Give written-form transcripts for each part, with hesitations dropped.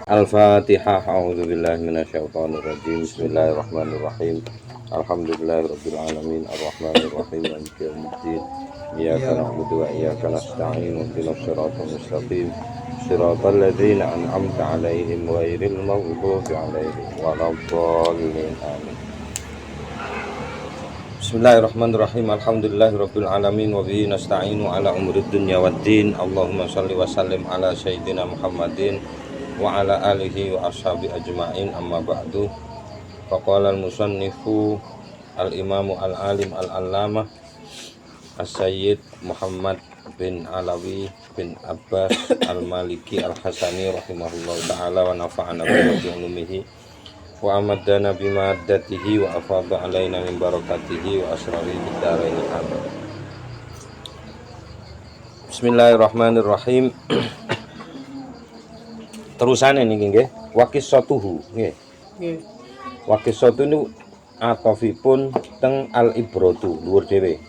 Al-Fatihah. A'udzubillahi minasyaitonirrajim. Bismillahirrahmanirrahim. Alhamdulillahirabbil alamin arrahmanir rahim maliki yaumiddin. Iyyaka na'budu wa iyyaka nasta'in ihdinas siratal mustaqim siratal ladzina an'amta 'alaihim ghairil maghdubi 'alaihim waladdallin. Amin. Bismillahirrahmanirrahim. Alhamdulillahirabbil alamin wa bihi nasta'inu 'ala umurid dunya waddin. Allahumma shalli wa sallim 'ala sayyidina Muhammadin wa ala alihi wa ashabi ajma'in, amma ba'du. Faqala al-musannifu al-imamu al-alim al-allamah as-sayyid Muhammad bin Alawi bin Abbas al-Maliki al-Hasani rahimahullahu ta'ala wa nafa'ana bi ulumihi wa amadana bi maddatihi wa afadha alaina min barakatihi wa asrari bid-darain. Amin. Bismillahirrahmanirrahim. Terusane niki nggih, waqissatuhu nggih. Nggih. Waqissatu niku atofipun teng al-ibratu dhuwur dhewe.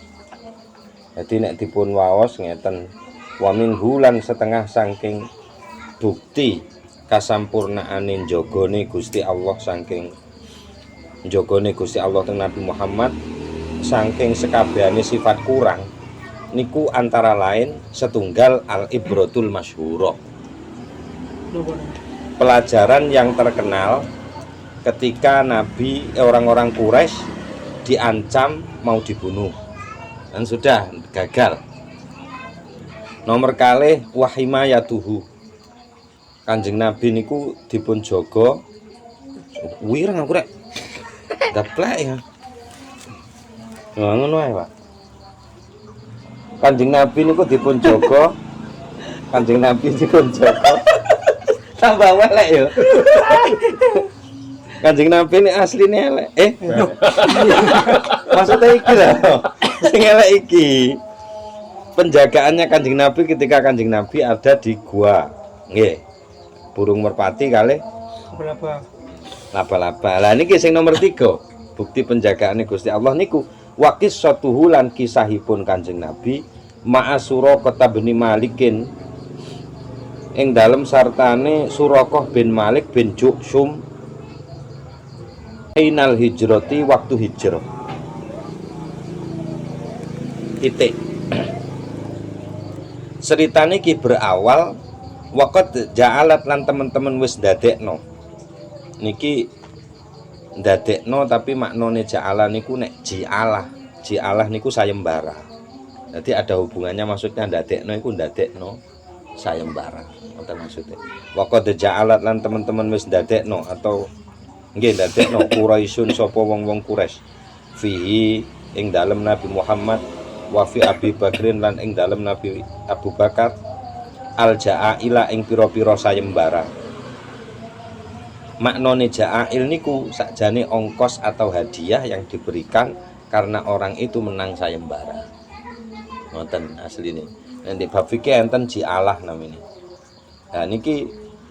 Dadi nek dipun waos ngeten, wa minhu lan setengah saking bukti kasampurnaane njogone Gusti Allah saking njogone Gusti Allah teng Nabi Muhammad saking sekabehane sifat kurang niku antara lain setunggal al-ibratul masyhurah. Pelajaran yang terkenal ketika Nabi orang-orang Quraisy diancam mau dibunuh dan sudah gagal. Nomor kalih wahimayatuhu, Kanjeng Nabi niku dipun jaga wireng aku rek daplek ya. Ngono ae, Pak. Kanjeng Nabi niku dipun jaga, Kanjeng Nabi dipun jaga tambah elek ya. Kanjeng Nabi ini asline elek. Maksudnya iki lho. Sing elek iki. Penjagaannya Kanjeng Nabi ketika Kanjeng Nabi ada di gua. Nggih. Burung merpati kali laba-laba. Lah niki sing nomor 3. Bukti penjagaane Gusti Allah niku waqissatuhu lan kisahipun Kanjeng Nabi ma'asura kota bin Malikin ing dalem sartane Surakoh bin Malik bin Juksum ainal hijrati waktu hijrah. Titik. Ceritane iki berawal waqad ja'alat lan teman-teman wis ndadekno. Niki ndadekno tapi maknane ja'ala niku nek ji'alah. Ji'alah niku sayembara. Jadi ada hubungannya, maksudnya ndadekno iku ndadekno sayembara. Ngoten maksudnya. Waqad ja'alat lan teman-teman wis ndadekno atau nggih ndadekno Quraisyun sapa wong-wong Quraisy fihi ing dalem Nabi Muhammad wa fi Abi Bakrin lan ing dalem Nabi Abu Bakar al-ja'aila ing pira-pira sayembara. Maknane ja'ail niku sakjane ongkos atau hadiah yang diberikan karena orang itu menang sayembara. Ngoten asline. Nek bab fikih enten ji'alah namanya. Nah niki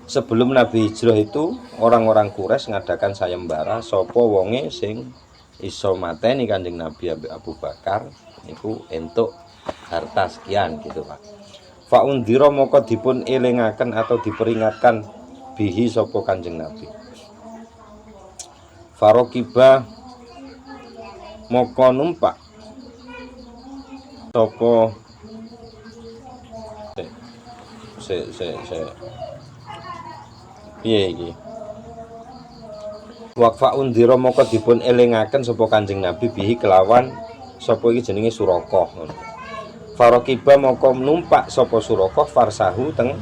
sebelum Nabi hijrah itu orang-orang Quraisy ngadakan sayembara sapa wonge sing iso mateni Kanjeng Nabi Abu Bakar niku entuk harta sekian gitu, Pak. Fa undhira moko dipun elingaken atau diperingatkan bihi sapa Kanjeng Nabi. Farokiba moko numpak sapa piye iki waqfa undhira moko dipun elingaken sapa Kanjeng Nabi bihi kelawan sapa iki jenenge Surakoh ngono. Farokiba moko numpak sapa Surakoh farsahu teng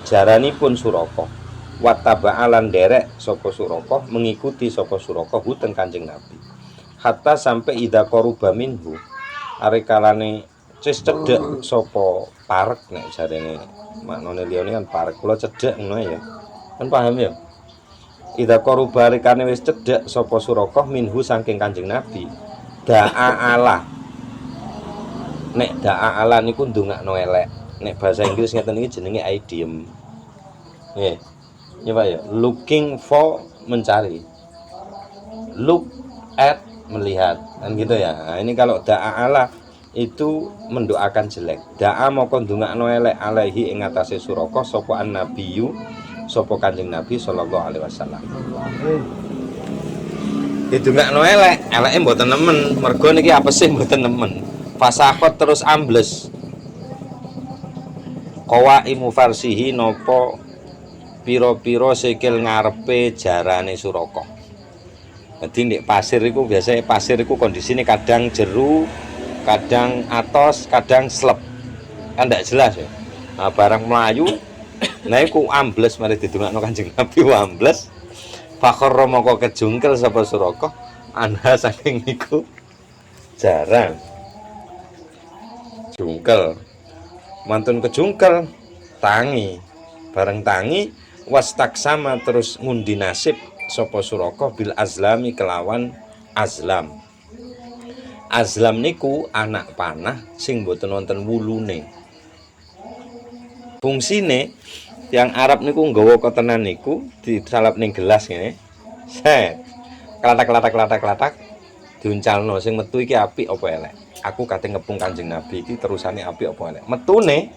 jaranipun Surakoh. Wattaba'alan derek sapa Surakoh mengikuti sapa Surakoh teng Kanjeng Nabi. Hatta sampai ida qaruba minhu arekalane wis cedhek sapa parek nek jarene maknane liyane kan parek kula cedhek ngono ya. Kan paham ya? Ida qaruba arekane wis cedhek sapa Surakoh minhu saking Kanjeng Nabi. Da'a Allah. Nek da'a Allah niku ndongakno elek. Nek bahasa Inggris ngeten iki jenenge idiom. Nggih. Ya Pak ya, looking for mencari. Look at melihat. Kan gitu ya. Nah, ini kalau da'a Allah itu mendoakan jelek. Da'a moko ndongakno elek alaihi ing atase Suraka sapa annabiyyu sapa Kanjeng Nabi sallallahu alaihi wasallam. Didongakno elek, eleke mboten nemen, mergo niki apese mboten nemen. Fasakot terus ambles. Qawaimu farsihi napa pira-pira sikil ngarepe jarane Suraka. Dadi nek pasir iku biasane pasir iku kondisine kadang jeru, kadang atos, kadang slep. Kan ndak jelas ya. Nah, barang mlayu nah iku ambles mari didongakno Kanjeng Nabi ambles. Fakhara moko kejungkel sapa Suraka anha saking niku jarang. Jungkel. Mantun kejungkel tangi. Bareng tangi wastaksama terus ngundi nasib sapa Suraka bil azlami kelawan azlam. Azlam niku anak panah sing boten wonten wulune. Fungsine yang Arab niku nggawa kotenan niku disalap ning gelas ngene. Set. Klatak diuncalno sing metu iki apik apa elek. Aku kate ngepung Kanjeng Nabi iki terusane apik apa elek. Metune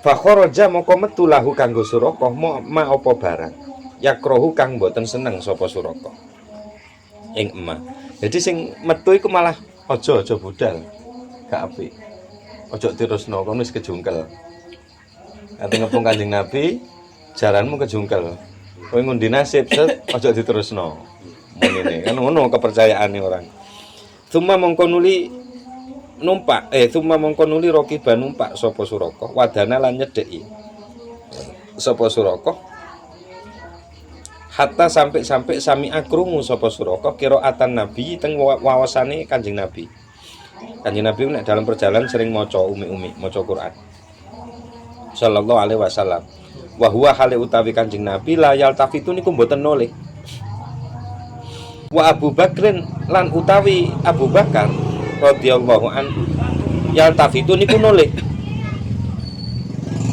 fa kharaja moko metu lahu kanggo Suraka ma apa barang. Yakrohu kang boten seneng sapa Suraka. Ing emak. Jadi sing metu iku malah aja budal. Gak apik. Aja terusno kono wis kejungkel. Ate ngepung Kanjeng Nabi, jaranmu kejungkel. Kowe ngundi nasib set aja diterusno. Ngene kan ngono kepercayaane orang. Summa mongko nuli numpak summa mongko nuli rakiban numpak sapa Suraka wadana lan nyedheki. Sapa Suraka hatta sampai sami akrungu sapa Suraka qiraatan Nabi teng wawasane Kanjeng Nabi. Kanjeng Nabi nek dalam perjalanan sering maca umi-umi, maca Quran. Sallallahu alaihi wasallam. Wa huwa hale utawi Kanjeng Nabi la yaltafitu niku mboten noleh. Wa Abu Bakrin lan utawi Abu Bakar radhiyallahu anhu yaltafitu niku noleh.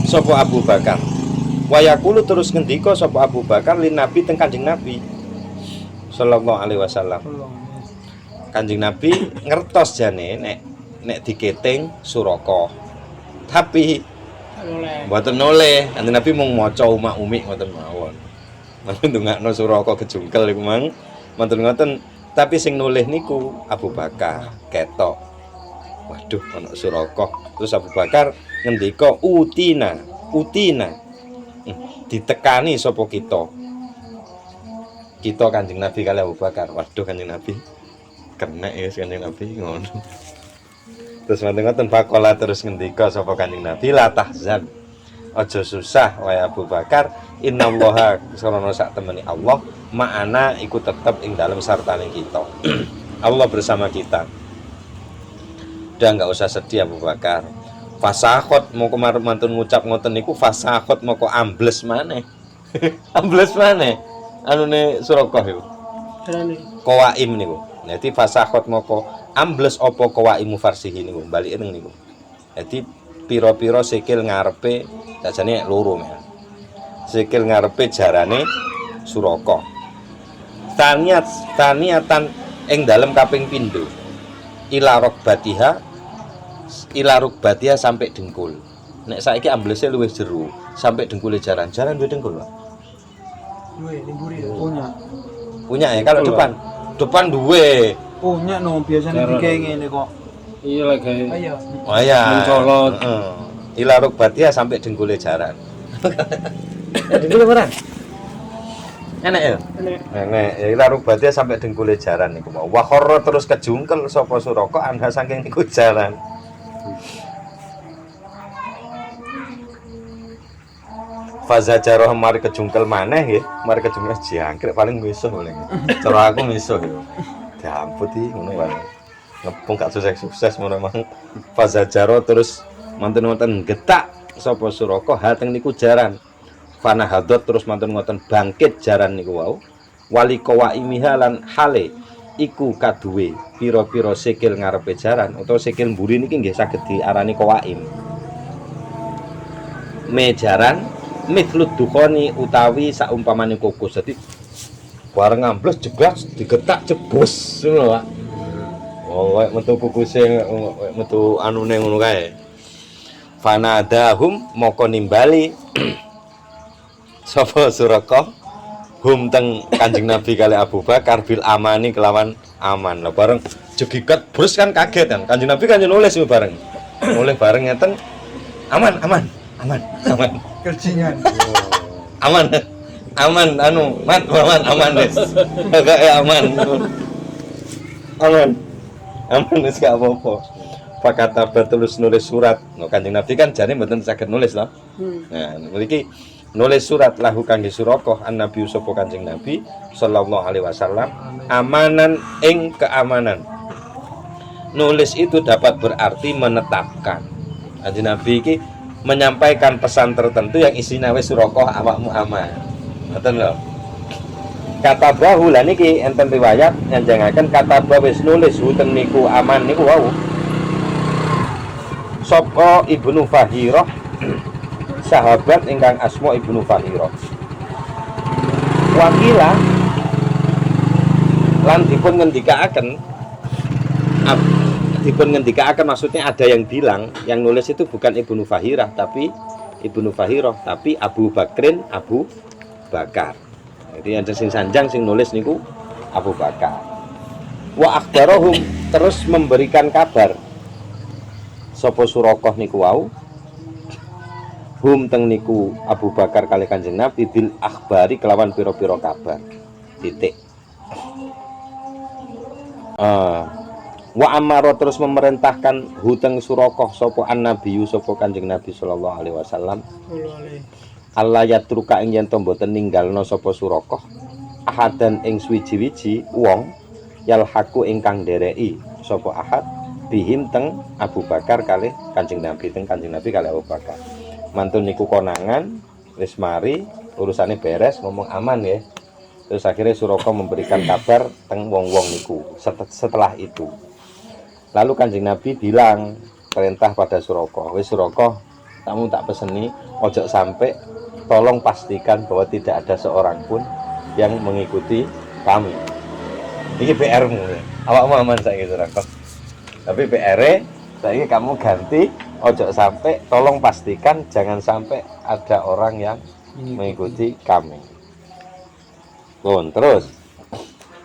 Sapa Abu Bakar. Wa yaqulu terus ngendika sapa Abu Bakar lin Nabi teng Kanjeng Nabi sallallahu alaihi wasallam. Kanjeng Nabi ngertos jane nek diketing Suraka. Tapi mboten noleh. Kanjeng Nabi mung maca umak-umik ngoten mawon. Mantun ndongakno Suraka kejungkel iku mang. Mantun ngoten, tapi sing noleh niku Abu Bakar ketok. Waduh ana Suraka. Terus Abu Bakar ngendika utina. Ditekani sapa kita. Kita Kanjeng Nabi kali Abu Bakar. Waduh Kanjeng Nabi. Kena ya Kanjeng Nabi ngono. Terus ngoten pakola terus ngendika sapa Kanjeng Nabi la tahzan. Aja susah wae Abu Bakar, innallaha sarana sak temeni Allah ma'ana iku tetep ing dalem sartane kita. Allah bersama kita. Udah enggak usah sedih Abu Bakar. Fasakhot moko mantun ngucap ngoten niku fasakhot moko ambles maneh. Ambles maneh. Anune Suraka iku. Qawaim niku. Dadi fasakhot moko ambles apa qawaimu farsihi niku balik ning niku. Dadi pira-pira sikil ngarepe sajane loro men. Sikil ngarepe jarane Suraka. Taniatan ing dalem kaping pindho. Ila rukbatiha sampai dengkul. Nek saiki amblese luwih jero, sampai dengkule jaran duwe dengkul, Pak. Duwe, limburi Punya ya kalau depan duwe. Punya no biasanya dikae ngene kok. Iya lagi. Ayo. Oh iya. Mencolot. Ila rukbatiha sampai dengkule jaran. Dengkul barang. Enak ya? Enak. Ya ila rukbatiha sampai dengkule jaran niku mau. Wa kharra terus kejungkel sapa Suraka anha saking niku jaran. Fazajarah mari kejungkel maneh nggih, mari kejungkel jangkrik paling misuh oleh. Cara aku misuh ya. Diamput iki ngono wae. Ngepung gak sukses ngono mang. Fazajarah terus mantun-mantun getak sapa Suraka hateng niku jaran. Fana hadot terus mantun ngoten bangkit jaran niku wau. Wali qawaimiha lan hale iku kaduwe pira-pira sikil ngarepe jaran utawa sikil mburi niki nggih saged diarani qawaim. Mejaran mithlud dukhoni utawi saumpamane kukus. Dadi bareng ambles jeblas digetak jebus ngono Pak. Oh, metu kukuse metu anune ngono kae. Fanadahum moko nimbali sapa Suraqah hum teng Kanjeng Nabi kali Abu Bakar bil amani kelawan aman. Lah bareng jegikat brus kan kaget kan. Kanjeng Nabi kan nulis bareng. Nulis bareng ngeten aman. Kerjingan. Aman. Aman anu, aman wis. Enggak ya aman. Aman wis gak apa-apa. Pakata terus nulis surat. No Kanjeng Nabi kan jane mboten saged nulis loh. Nah, mriki nulis surat lahu kangge Suraqah an-Nabi sapa Kanjeng Nabi sallallahu alaihi wasallam amanan ing keamanan. Nulis itu dapat berarti menetapkan. Kanjeng Nabi iki menyampaikan pesan tertentu yang isinya wis Suraqah awakmu aman. Ngoten lho. Kata bahu lan iki enten riwayat njanjengaken kata wis nulis huten niku aman niku wau. Sapa Ibnu Fahirah sahabat ingkang asma Ibnu Fahirah. Wakila lan dipun ngendikaaken maksudnya ada yang bilang yang nulis itu bukan Ibnu Fahirah tapi Abu Bakrin Abu Bakar. Jadi yang sing sanjang sing nulis niku Abu Bakar. Wa akhbarahum terus memberikan kabar sapa Suraqah niku wau hum teng niku Abu Bakar kali Kanjeng Nabi bil akhbari kelawan pira-pira kabar. Titik. Wa amara terus memerintahkan huteng Suraqah sapa an-nabiyyu sapa Kanjeng Nabi sallallahu alaihi wasallam Allah yatruka ing yen to mboten ninggalna sapa Suraqah ahadan ing suwiji-wiji wong yalhaku ingkang ndereki sapa ahad bihim teng Abu Bakar kali Kanjeng Nabi kali Abu Bakar. Mantun niku konangan wis mari urusane beres ngomong aman ya. Terus akhirnya Suraqah memberikan kabar teng wong-wong niku. Setelah itu lalu Kanjeng Nabi bilang perintah pada Suraqah, wis Suraqah kamu tak peseni ojo sampai tolong pastikan bahwa tidak ada seorang pun yang mengikuti kami. Ini PR-mu ya. Awakmu aman saiki Suraqah. Tapi PR-e saiki kamu ganti ojo sampai tolong pastikan jangan sampai ada orang yang mengikuti kami. Pun terus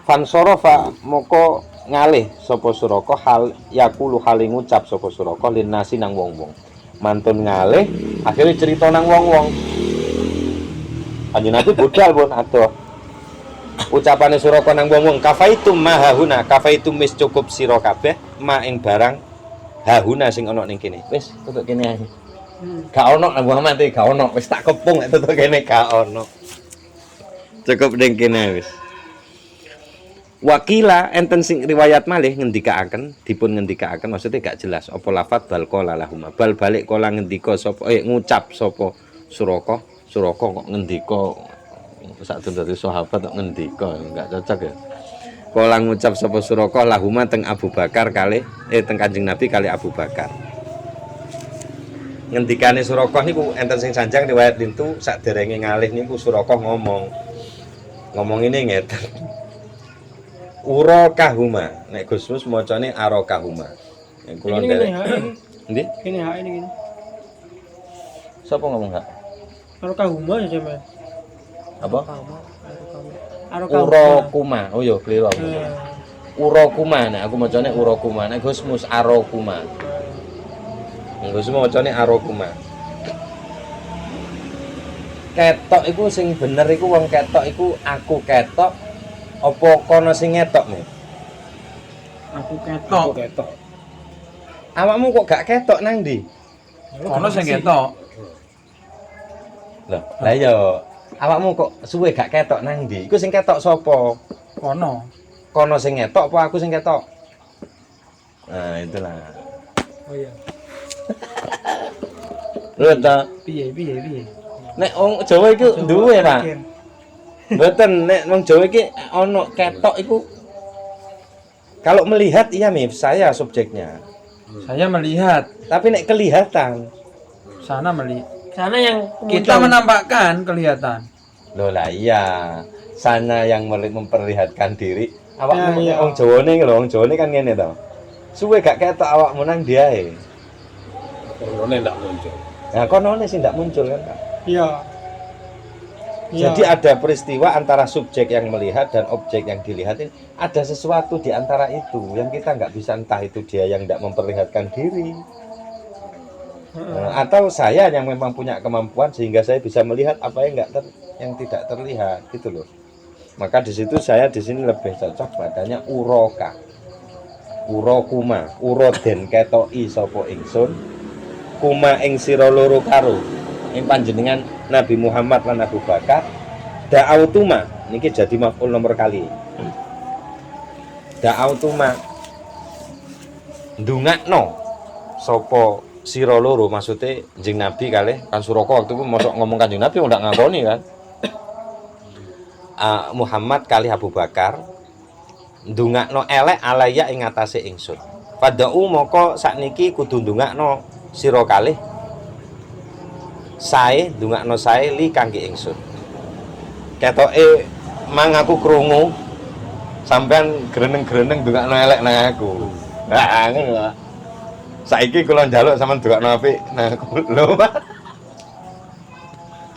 fansorofa moko ngalih sapa Suraqah hal yakulu hale ngucap sapa Suraqah linasi nang wong-wong. Mantun ngalih akhirnya cerita nang wong-wong. Kanjeng Nabi budal pun adoh. Ucapane Suraqah nang wong-wong kafaitum mahahuna kafaitum wis cukup sira kabeh ma ing barang hahuna sing ana ning kene. Wis tutuk kene ae. Gak ono nang Muhammad iki gak ono wis tak kepung nek tutuk kene gak ono. Cukup ning kene wis. Wakila enten sing riwayat malih dipun ngendikaaken maksudnya gak jelas apa lafat bal qala lahum bal balik kala ngendika sapa ngucap sapa Suraqah kok ngendika sak dari sahabat kok ngendika enggak cocok ya. Kala ngucap sapa Suraqah lahum teng Abu Bakar kali teng Kanjeng Nabi kali Abu Bakar. Ngendikane Suraqah niku enten sing sanjang riwayat lintu sakderenge ngalih niku Suraqah ngomong ini ngeten. Urokahuma nek Gusmus macane arokahuma. Nek kula nderek. Endi? Kene hak ini. Sapa ngomong hak? Arokahuma ya sampean. Apa? Arokahuma. Urokuma. Oh iya kliru aku. Urokuma nek aku macane urokuma. Nek Gusmus arokuma. Nek Gusmus macane arokuma. Ketok iku sing bener iku wong ketok iku aku ketok apa kono sing ngetok nih? Aku ketok. Awakmu kok gak ketok nang ndi? Kono sing ketok. Lah iya. Awakmu kok suwe gak ketok nang ndi? Iku sing ketok sapa? Kono. Kono sing ngetok apa aku sing ketok? Nah, itulah. Oh iya. Lho ta. Piye. Nek wong Jawa iku duwe, Pak. Mboten nek wong Jawa iki ana ketok iku kalau melihat iya Mif, saya subjeknya. Saya melihat, Tapi nek kelihatan. sana melihat. Sana yang Kita menampakkan kelihatan. Loh lah iya. Sana yang memperlihatkan diri. Awakmu Ya, iya. wong Jawane lho, wong Jawane kan ngene to. Suwe gak ketok awakmu nang diae. Korone ndak muncul. Nah, konone sih ndak muncul kan, Kak. Iya. Jadi ada peristiwa antara subjek yang melihat dan objek yang dilihat ini ada sesuatu di antara itu yang kita nggak bisa, entah itu dia yang nggak memperlihatkan diri atau saya yang memang punya kemampuan sehingga saya bisa melihat apa yang yang tidak terlihat gitu loh. Maka di situ saya di sini lebih cocok padanya uroka, urokuma, uroden ketoki sapa ingsun kuma ing sira loro karo ing panjenengan Nabi Muhammad lan Abu Bakar da'autuma niki jadi maf'ul nomor kali. Da'autuma ndungakno sapa sira loro, maksude Kanjeng Nabi kalih kan Suraka waktu itu mosok ngomong Kanjeng Nabi ndak ngakoni kan. Muhammad kali Abu Bakar ndungakno elek alaya ing atase ingsun. Padau moko sakniki kudu ndungakno sira kalih sae ndungakno sae li kangge ingsun. Ketoke mang aku krungu sampean greneng-greneng ndungakno elek nang aku. Ha ngono Pak. Saiki kula njaluk sampean ndungakno apik nang aku. Lho Pak.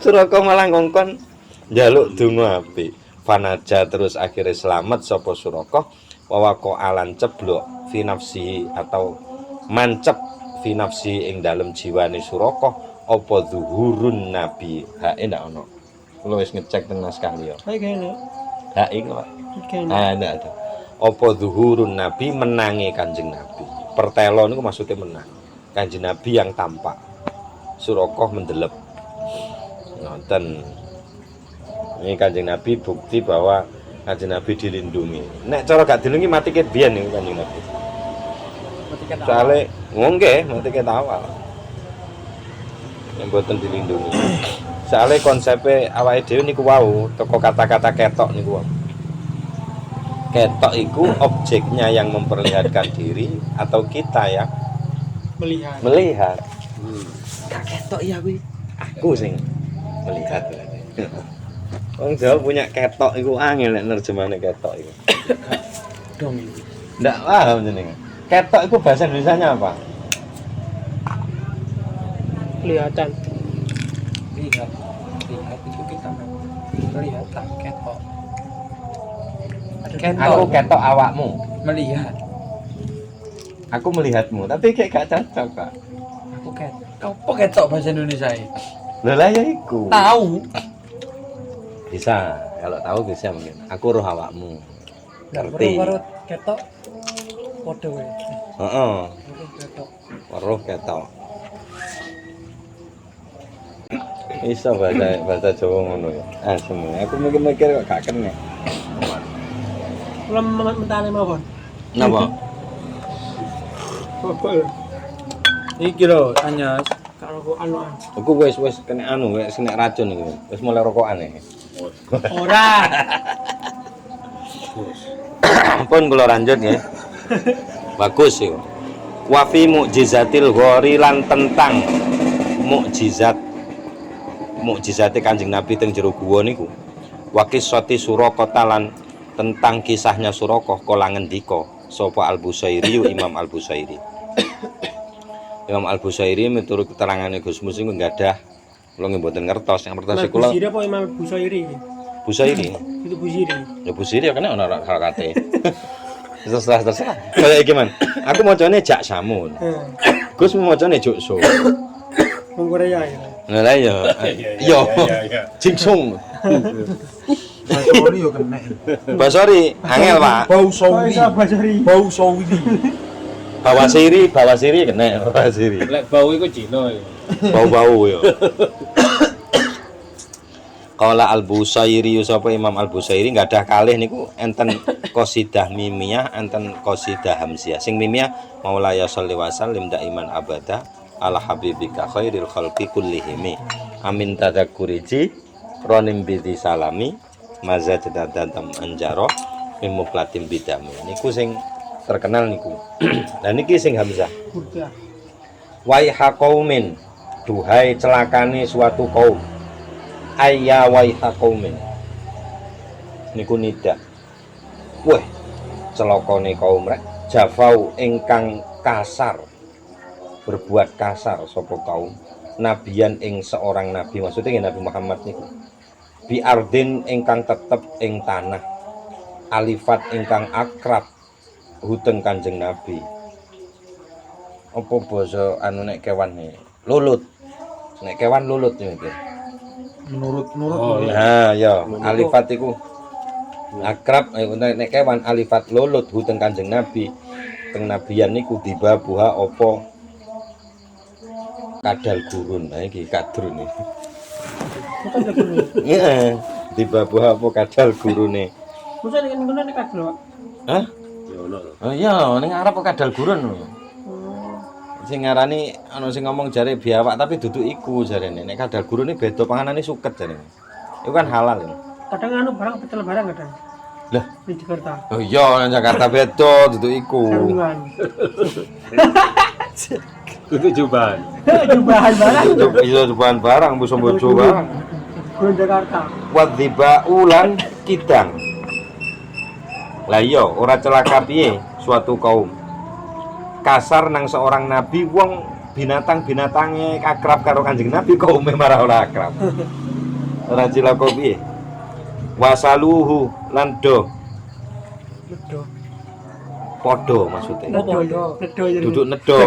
Suraka malah ngongkon njaluk donga apik. Fanaja terus akhirnya selamat sapa Suraka wawako alan ceblok fi nafsi atau mancep fi nafsi ing dalem jiwane Suraka apa zuhurun nabi hae ndak ono. Kula wis ngecek teng naskah liya. Kayak gini. Hae Pak. Gini. Ndak ada. Apa zuhurun nabi menangi Kanjeng Nabi. Pertelo niku maksudnya menang. Kanjeng Nabi yang tampak. Suraka mendelep. Ngoten. Ini Kanjeng Nabi bukti bahwa Kanjeng Nabi dilindungi. Nek cara gak dilindungi mati ket biyen niku Kanjeng Nabi. Soale nggih mati ket awal. Yang boten dilindungi. Soale konsepe awake dhewe niku wau, teko kata-kata ketok niku wau. Ketok iku objeknya yang memperlihatkan diri atau kita yang melihat. Gak ketok ya kuwi. Aku sing melihat. Wong Jawa punya ketok iku angel nek nerjemahane ketok iku. Dong iki. Ndak paham jenenge. Ketok iku bahasa Indonesianya apa? Kelihatan. Lihat itu kita melihat tak ketok. Aku ketok awakmu. Melihat. Aku melihatmu, tapi kayak gak cocok, Pak. Aku ketok. Apa ketok bahasa Indonesia ini? Lha lah ya iku. Tahu. Bisa, kalau tahu bisa mungkin. Aku roh awakmu. Ngerti. Baru ketok. Podo wae. Heeh. Baru ketok. Roh ketok. Iso bahasa Jawa ngono ya. Asem. Aku mikir kok gak kena. Kula mentale mawon. Napa? Iki lho, Anyas. Kalau kok anu. Aku wis kena anu, wis kena racun iki. Wis mulai rokokan iki. Ora. Ampun kula lanjut ya. Bagus ya. Wa fi mu'jizatil ghori lan tentang mukjizate Kanjeng Nabi teng jero guwa niku. Wa qissati Suraka lan tentang kisahnya Suraka kala ngendika sapa Al-Busairi Imam Al-Busairi. Imam Al-Busairi miturut keterangane Gus Mus niku nggadah kula nggih mboten ngertos, yang ngertos kula. Busiri apa Imam Busairi? Busairi. Itu Busiri. Ya Busiri kena ana harakate. Terserah. Kayak iki man. Aku macane Jak Samun. Gus macane Jokso. Wong Korea ya. Nah lah ya. Yo. Jingsung. Basori yo kena. Basori angel, Pak. Bau sawi. Basori. Bau sawi. Bawasiri kena, bawasiri. Lek bau iku Cina ya. Bau-bau ya. Qala Al-Busairi sapa Imam Al-Busairi nggadah kalih niku enten qasidah mimiyah, enten qasidah hamziah. Sing mimiyah Maulaya sholli wa sallim daiman abada ala habibika khairil khalqi kullihim. Amin tadzakuriji ronim bidi salami mazad dadam anjaro mimuklatim bidami. Niku sing terkenal niku. Lah niki sing hamzah. Waiha qaumin, duhai celakane suatu kaum. Ayya waiha qaumin. Niku nida. Weh, celakane kaum rek, jafau ingkang kasar, berbuat kasar sapa kaum nabiyan ing seorang nabi, maksudnya Nabi Muhammad niku bi ardin ingkang tetep ing tanah alifat ingkang akrab huteng Kanjeng Nabi. Apa basa anu nek kewan nih lulut, nek kewan lulut iki. Menurut Oh, iya. Nah ya alifat iku akrab nek kewan alifat lulut huteng Kanjeng Nabi teng nabiyan niku dibabuha apa kadal gurun. Nah iki kadrun iki. Iya, dibabuha apa kadal gurune. Masa nek ngono nek kadro. Hah? Ya ono. Oh iya, ning arep kadal gurun lho. Sing ngarani ana sing ngomong jare biawak tapi dudu iku jarene. Nek kadal gurun iki beda panganane suket jarene. Iku kan halal ya. Kadang anu barang pecel barang kadang. Lah, Di Jakarta. oh iya nang Jakarta beda dudu iku. Sarungan. Itu jubahan. Jubahan barang. Iya jubahan barang bisa bojo barang. Di Jakarta. Wadhiba ulan kidang. Lah iya ora celaka piye suatu kaum kasar nang seorang nabi wong binatang-binatange akrab karo Kanjeng Nabi kaume marah ora akrab. Ora cilaka piye? Wasaluhu lan do Nedo. padha maksude. Nedo. Nedo jadi. Duduk nedo.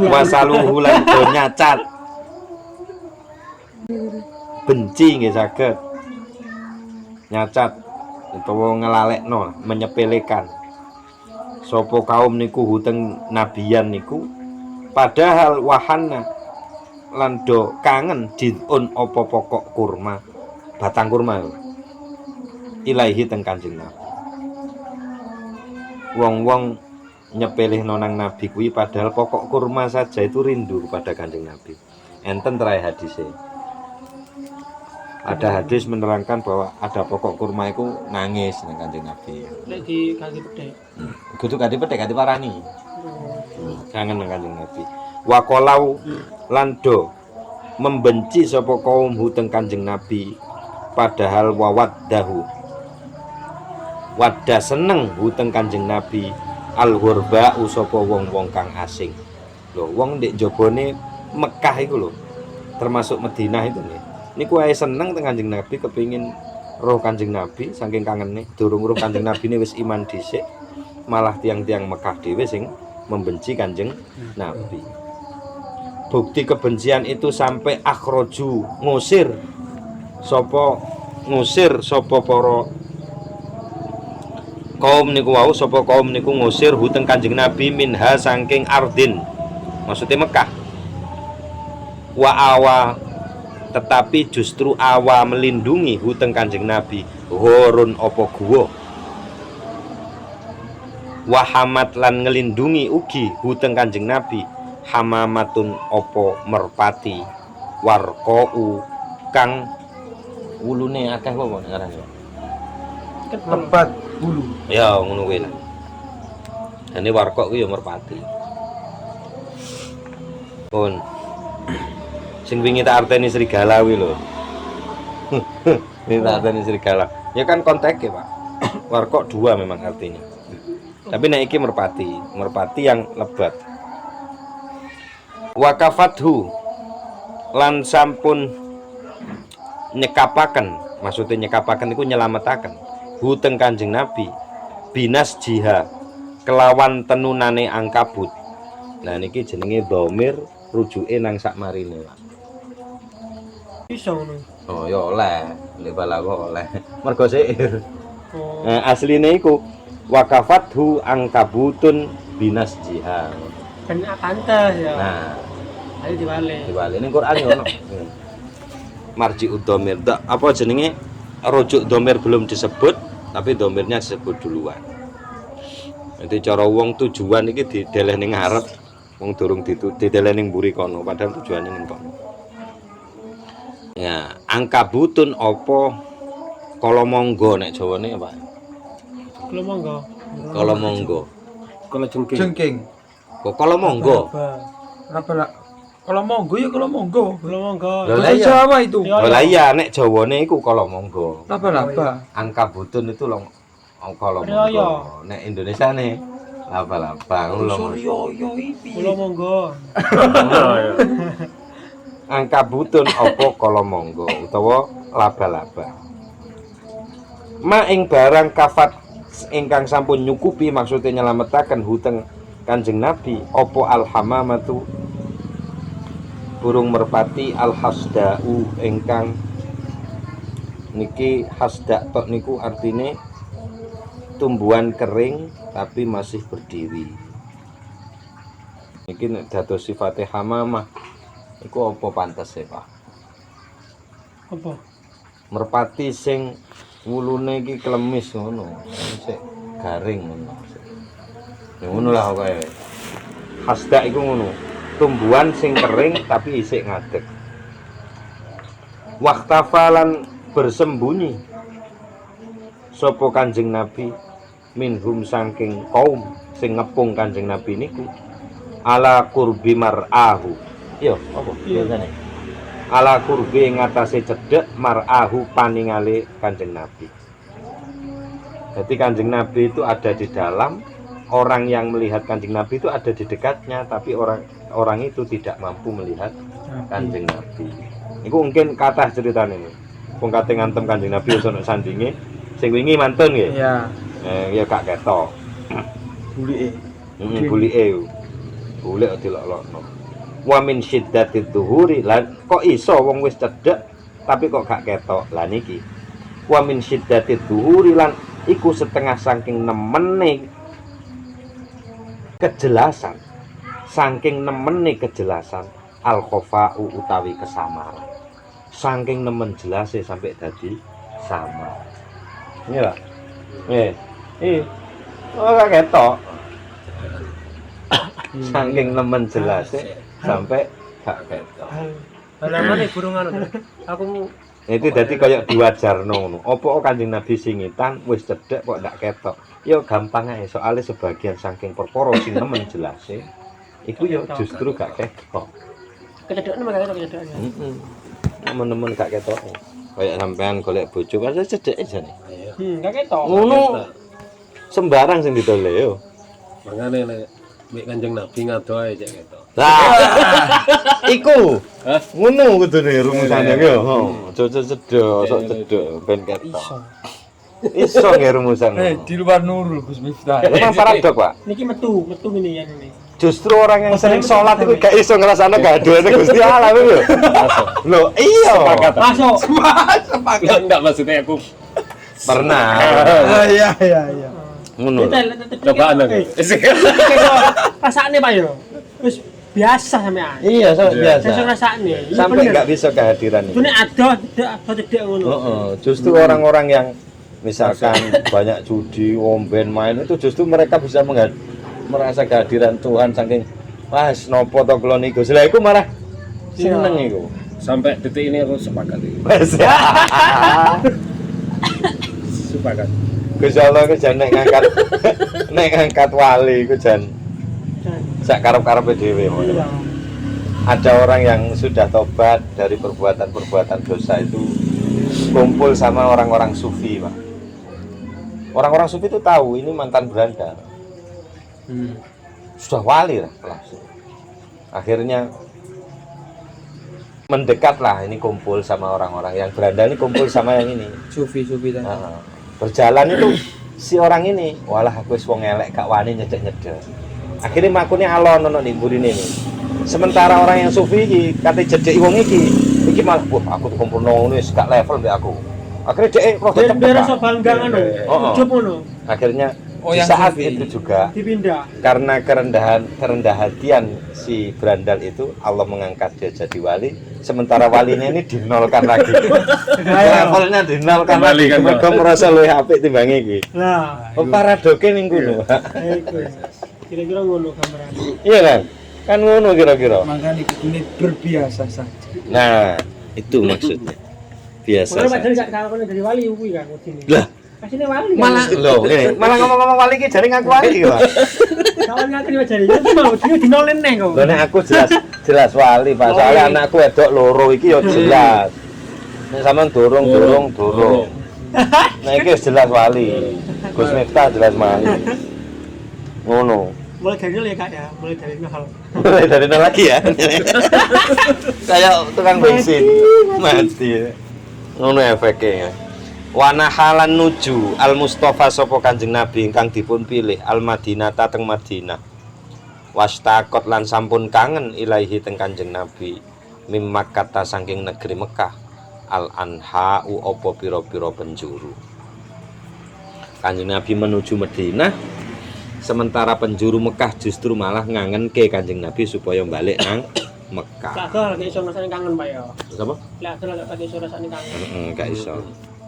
Wasaluhu lan do nyacat. Benci nggih saged. Nyacat utawa ngelalekno, menyepelekan. Sapa kaum niku huteng nabiyan niku padahal wahana lan do kangen jidun apa pokok kurma, batang kurma ilahi teng Kanjeng Nabi. Wong-wong nyepelehno nang nabi kuwi padahal pokok kurma saja itu rindu kepada Kanjeng Nabi. Enten terae hadise. Ada hadis menerangkan bahwa ada pokok kurma itu nangis nang Kanjeng Nabi. Lek di kaki pedhe. Kudu kadi petek kadi parani. Kangen nang Kanjeng Nabi. Wa qalau lan do membenci sapa kaum huteng Kanjeng Nabi padahal wawaddahu. Wadda seneng huteng Kanjeng Nabi al-ghurba sapa wong-wong kang asing. Lho wong ndek jabone Mekah iku lho. Termasuk Madinah itu nih. Niku ae seneng teng Kanjeng Nabi kepingin roh Kanjeng Nabi saking kangene durung roh Kanjeng Nabi ini wis iman dhisik malah tiang-tiang Mekah dhewe sing membenci Kanjeng Nabi. Bukti kebencian itu sampai akhroju ngusir sapa para kaum niku wau sapa kaum niku ngusir huteng Kanjeng Nabi minha saking ardin maksudnya Mekah wa awa tetapi justru awa melindungi huteng Kanjeng Nabi horun apa guwa wahamat lan ngelindungi ugi huteng Kanjeng Nabi hamamatun apa merpati warqau kang wulune akeh apa ngarane Tepat bulu. ya ngono kuwi lah dene warqau kuwi ya merpati pun sing wingi tak arteni serigala kuwi lho. Ini tak arteni serigala. Ya kan konteke, Pak. Warkok 2 memang artinya. Tapi nek iki merpati yang lebat. Wakafathu lan sampun nyekapaken, maksudnya nyekapaken iku nyelametaken huteng Kanjeng Nabi binas jiha kelawan tenunane angkabut. Nah niki jenenge dhamir rujuke nang sakmarine, Pak. Iso ngono. Oh ya oleh, lek balago oleh. Mergo syair. Oh. Nah, asline iku wakafathu angkabutun binas jiha. Ben pantes ya. Nah, Ayo diwale. ning Quran ya ono. Marji udhamir. Apa jenenge? Rujuk dhamir belum disebut, tapi dhamirnya disebut duluan. Nanti cara wong tujuan iki dideleh ning ngarep, wong durung dideleh ning mburi kono, padahal tujuane ning kono. Ya, angkabutun apa kala monggo nek Jawane apa? Kalau monggo. Kala monggo. Kalau jengking. Jengking. Kok kala monggo? Apa lah? Kalau monggo ya kalau monggo. Kalau monggo. Lah Bahasa iya. Jawa itu. Ya. Lah iya nek Jawane iku kala monggo. Laba-laba. Angkabutun itu kala Iya, iya. monggo. Nek Indonesiane Laba-laba ulo. Suryoyo iki. Kula monggo. Angkabutun apa kala monggo utawa laba-laba. Ma ing barang kafat ingkang sampun nyukupi maksudnya nyelametaken huteng Kanjeng Nabi apa alhamamatu burung merpati alhasda'u ingkang niki hasda tok niku artine tumbuhan kering tapi masih berdiri. Niki nek dados sifate hamamah iku apa pantes e, Pak? Apa? Merpati sing wulune iki klemis ngono, sik garing ngono. Ya ngono lah pokoke. Hasda iku ngono. Tumbuhan sing kering tapi isik ngadeg. Waktafalan bersembunyi sapa Kanjeng Nabi minhum saking kaum sing ngepung Kanjeng Nabi niku ala kurbi mar'ahu. Yo, apa biasane? Ala kurbi ing atase cedhek mar'ahu paningale Kanjeng Nabi. Jadi Kanjeng Nabi itu ada di dalam, orang yang melihat Kanjeng Nabi itu ada di dekatnya, tapi orang itu tidak mampu melihat Kanjeng Nabi. Iku mungkin kathah ceritane ini. Wong kate ngantem Kanjeng Nabi ono sandinge, sing wingi mantun nggih. Iya. Ya gak ketok. Bulike. Bulike. Bulik dilok-lokno. Wa min syiddatid dhuhuri lan kok iso wong wis cedhek tapi kok gak ketok. Lah niki. Wa min syiddatid dhuhuri lan iku setengah saking nemene kejelasan. Saking nemene kejelasan al khafa'u utawi kesamaran. Saking nemen jelase sampai dadi samar. Ini lah. Oh gak ketok. Saking nemen jelase sampai gak ketok. Namane burung anu. Aku Itu dadi kaya diwajarno ngono. Apa Kanjeng Nabi singitan wis cedhek kok ndak ketok. Ya gampang ae soalnya sebagian saking perkara sing nemen jelase iku ya justru gak ketok. kecedhekne mah karo kecedhekane. Heeh. Nemen-nemen gak ketok. Kayak sampean golek bojo kan cedheke jane. Gak ketok. Ngono sembarang sing ditole yo. Makane nek mek Kanjeng Nabi ngado ae cek ketok. Lah. Iku. Ngono kudune rumusane yo. Aja cedhek, sok cedhek ben ketok. Iso nggih rumusan. Di luar Nurul Gus Miftah. Emang paradok, Pak. Niki metu ngene ya ngene. Justru orang yang sering sholat itu gak iso ngrasakno gaduhane Gusti Allah lho. Lho, iya. Masuk. Sepakat. Enggak maksudnya aku Pernah. Iya. Ngono. cobaan aku. Rasane Pak yo. Wis biasa sampean. Iya, sangat biasa. Sesuk rasane. Sampai nggak bisa kehadiran itu. Ini ada cedek ngono. Justru orang-orang yang misalkan banyak judi, omben, main itu justru mereka bisa merasa kehadiran Tuhan saking wah nopo to kula niku. Lah iku malah seneng iku. Sampai detik ini aku sepakat iki. Sepakat. Gusti Allah ku jan nek ngangkat wali ku jan sak karep-karepe dhewe. Iya. Ada orang yang sudah tobat dari perbuatan-perbuatan dosa itu kumpul sama orang-orang sufi, Pak. Orang-orang sufi itu tahu ini mantan berandal. Sudah wali lah langsung. Akhirnya mendekatlah ini kumpul sama orang-orang yang berandal ini kumpul sama yang ini. Sufi tadi. Berjalan itu si orang ini, walah aku wis wong elek gak wani nyedek-nyedek. Akhirnya makune alon ono ning burine ini. Sementara orang yang sufi iki kate jedeki wong iki malah wah aku kumpulno ngono wis gak level mbek aku. Akhirnya dhek rada cepet. Dia rasa bangga ngono. Ujub ngono. Akhirnya di yang saat sufi itu juga Dipindah. karena kerendah hatian si berandal itu Allah mengangkat dia jadi wali, sementara walinya ini dinolkan lagi. Levelnya dinolkan lagi. Mereka merasa luwih apik timbang iki. Lah, Paradoke ning ngono. iku. Kira-kira ngono gambaran. Iya kan? Kan ngono kira-kira. Makanya ini berbiasa saja. Nah, itu maksudnya. Biasa. Makanya Pak saja. Jali gak kawan dari wali kuwi kan ngene. Lah, Kasine wali kan. malah lho, malah ngomong-ngomong wali iki jare ngaku wali Pak. Kawan ngakeni Pak Jali. Itu mau dia dinolen neh kok. Lho nek aku jelas wali, Pak. Soalnya anakku wedok loro iki ya jelas. Nek sampean dorong. Nah iki wis jelas wali. Gus Miftah jelas wali. Ngono. Mulai dari nol ya Kak ya, mulai dari nol. Mulai dari nol lagi ya. Kayak tukang bensin. Mati. Ngono efeknya. Wana halan nuju al Mustafa sapa Kanjeng Nabi ingkang dipun pilih al Madinata teng Madinah. Wastakot lan sampun kangen ilahi teng Kanjeng Nabi mim Makkah saking negeri Mekah al anha'u apa pira-pira penjuru. Kanjeng Nabi menuju Madinah, sementara penjuru Mekah justru malah ngangen ke Kanjeng Nabi supaya balik nang Mekah. Kakak lagi iso rasane kangen Pak ya. Apa? Lah aku lagi iso rasane kangen. Gak iso.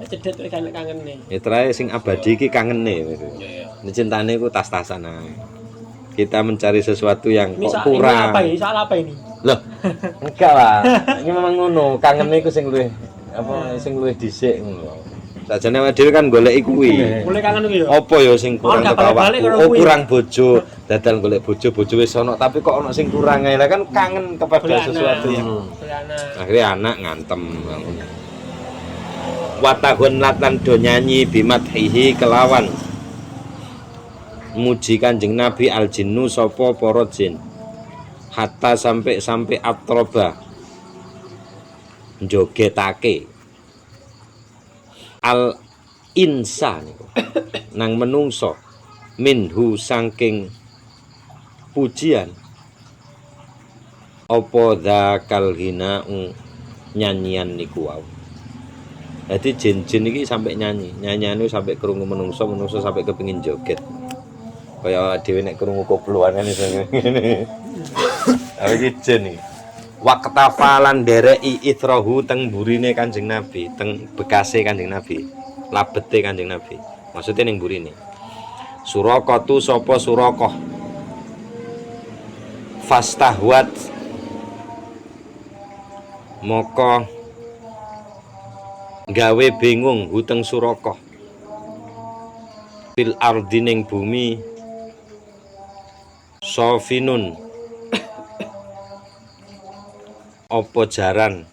Cedet kok kangen nih. Mitrae sing abadi iki kangene. Iya. Cintane ku tas-tasan ae. Kita mencari sesuatu yang Ini kok ini kurang. apa ini? Soal apa ini? Loh, enggak lah. Ini memang ngono, kangene iku sing luwih apa sing luwih dhisik ngono. Sajane awake dhewe kan goleki kuwi. Mulai kangen iki ya. Apa ya sing kurang Oh, nggak teko balik-balik awakku? karo Oh, kuwi. kurang bojo. Dadal golek bojo wis ana, tapi kok ana sing kurang ae. Lah kan kangen kepada Golek sesuatu anak. yang Golek anak. akhirnya anak ngantem. Watahun latan do nyanyi bimadhihi kelawan muji Kanjeng Nabi al jinnu sapa para jin. Hatta sampai atroba jogetake al insa niku nang menungso minhu saking pujian apa dzakal hina'u nyanyian niku wau. Jadi jin-jin iki sampai nyanyiane sampai krungu menungso sampai kepengin joget. Kaya dhewe nek krungu koploan kan iso ngene. Tapi iki jin iki. Waqtafalan dereki ithrahu teng burine Kanjeng Nabi, teng bekase Kanjeng Nabi, labete Kanjeng Nabi. Maksudnya ning burine. Surakatu sapa Surakah. Fastahwat moko gawe bingung huteng Surakah. Fil ardi ning bumi sofinun apa jaran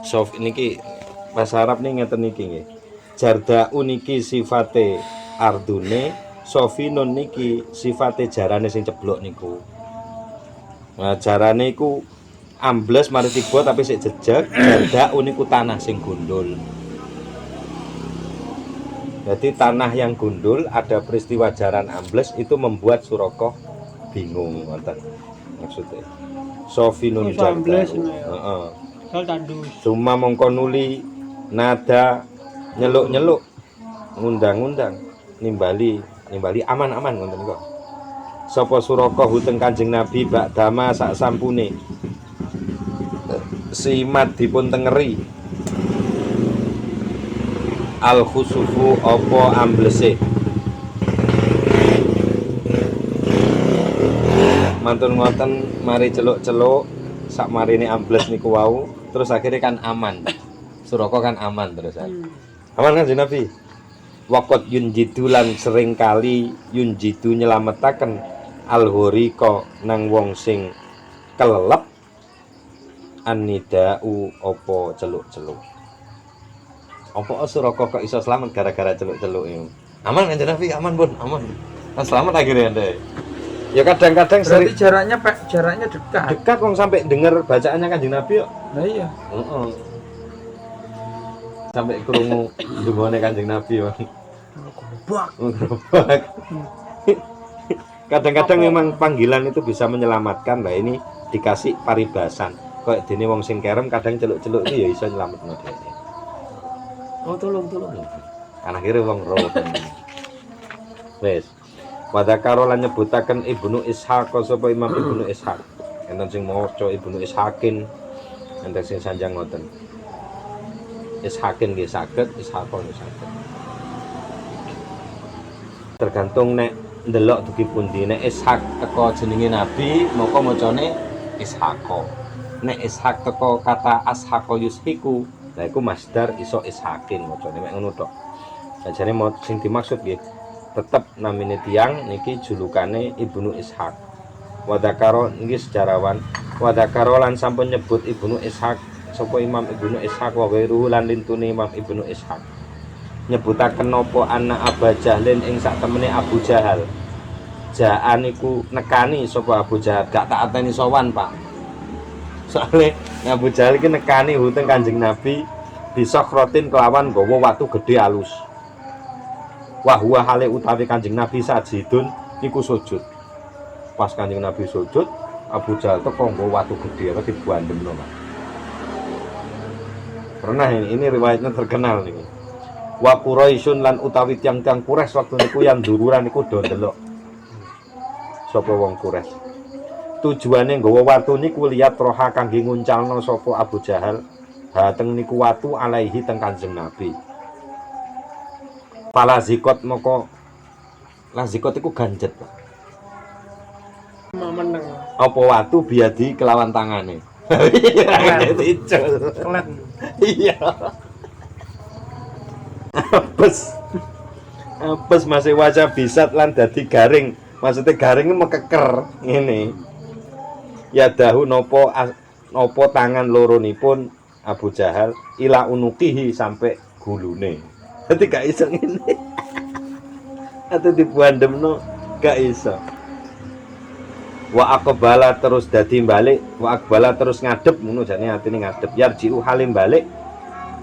sof niki bahasa Arab nih ngeten niki nggih. Jarda uniki sifate ardune, sofinun niki sifate jarane sing ceblok niku. Nah, jarane iku ambles mari tiba tapi sik jejeg, jarda uniku tanah sing gundul. Jadi tanah yang gundul ada peristiwa jaran ambles itu membuat Surakah bingung ngoten maksudnya. Sofinun jarda. Heeh. Soal tandus. Cuma mongko nuli nada nyeluk-nyeluk ngundang-undang nimbali aman-aman ngoten kok. Sapa Surakah huteng Kanjeng Nabi ba'dama sak sampune simat dipun tengeri al khusufu apa amblese. Mantun ngoten mari celuk-celuk sak marine ambles niku wau terus akhirnya kan aman. Surakah kan aman terus kan. Aman kan Nabi. Waqat yunjidu lan sering kali yunjidu nyelametaken al-hurika nang wong sing kelelep annidau apa celuk-celuk. Apa Surakah kok iso selamat gara-gara celuk-celuk itu? Aman kan Nabi? Aman Bun, aman. Kan selamat akhirnya Anda. Ya kadang-kadang Berarti jaraknya dekat. dekat wong sampai dengar bacaannya Kanjeng Nabi kok. Nah iya. Sampai krungu dungane Kanjeng Nabi, Bang. Bak. Gerobak. Kadang-kadang memang panggilan itu bisa menyelamatkan. Lah ini dikasih paribasan. Kayak dene wong sing kerem kadang celuk-celuk itu ya iso nyelametno dhekne. Oh, tolong. Kan akhirnya wong roh. Wes. Pada karolan nyebutaken Ibnu Ishaq sapa Imam Ibnu Ishaq. Enten sing maca Ibnu Ishakin, enten sing sanjang ngoten. Ishakin nggih saged, Ishaqon nggih saged. Tergantung nek ndelok dugi pundi. Nek Ishaq teko jenenge Nabi, moko macane Ishaqo. Nek Ishaq teko kata ashaqo yushiku, lha iku masdar iso Ishakin macane mek ngono tok. Jane sing dimaksud nggih tetep namine tiyang niki julukane Ibnu Ishaq. Wadakaro niki sejarawan. Wadakaro lan sampun nyebut Ibnu Ishaq sapa Imam Ibnu Ishaq wa wiru lan lintune Imam Ibnu Ishaq. Nyebutaken napa anak Abu Jahlin ing sak temene Abu Jahal. Jaan iku nekani sapa Abu Jahal, gak tak ateni sowan, Pak. Soale Abu Jahal iki nekani huteng Kanjeng Nabi disokrotin kelawan nggawa watu gedhe alus. Wa huwa hale utawi Kanjeng Nabi sajidun iku sujud. Pas Kanjeng Nabi sujud, Abu Jahal teko nggawa watu gedhe apa dibuandemno, Pak. Pernah ini riwayatnya terkenal nih. Wa Quraisyun lan utawi tiang-tiang Quraisy waktu niku yang dururan niku do ndelok sapa wong Quraisy. Tujuane nggawa watu niku lihat roha kangge nguncalno sapa Abu Jahal dateng niku watu alaihi teng Kanjeng Nabi. Pala zikot moko lazikot iku ganjet, Pak. Meneng. Apa watu biadi kelawan tangane. Kelet. Iya. Apes masih wajah bisat lan dadi garing. Maksudnya garing mekeker ngene. Ya dahu nopo tangan loronipun Abu Jahal ila unukihi sampai gulune. Dadi gak iso ngene. Atau dibuandemno gak iso. Wa aqbala terus dadi balik, wa aqbala terus ngadep ngono jane atine ngadep. Yarji'u halim balik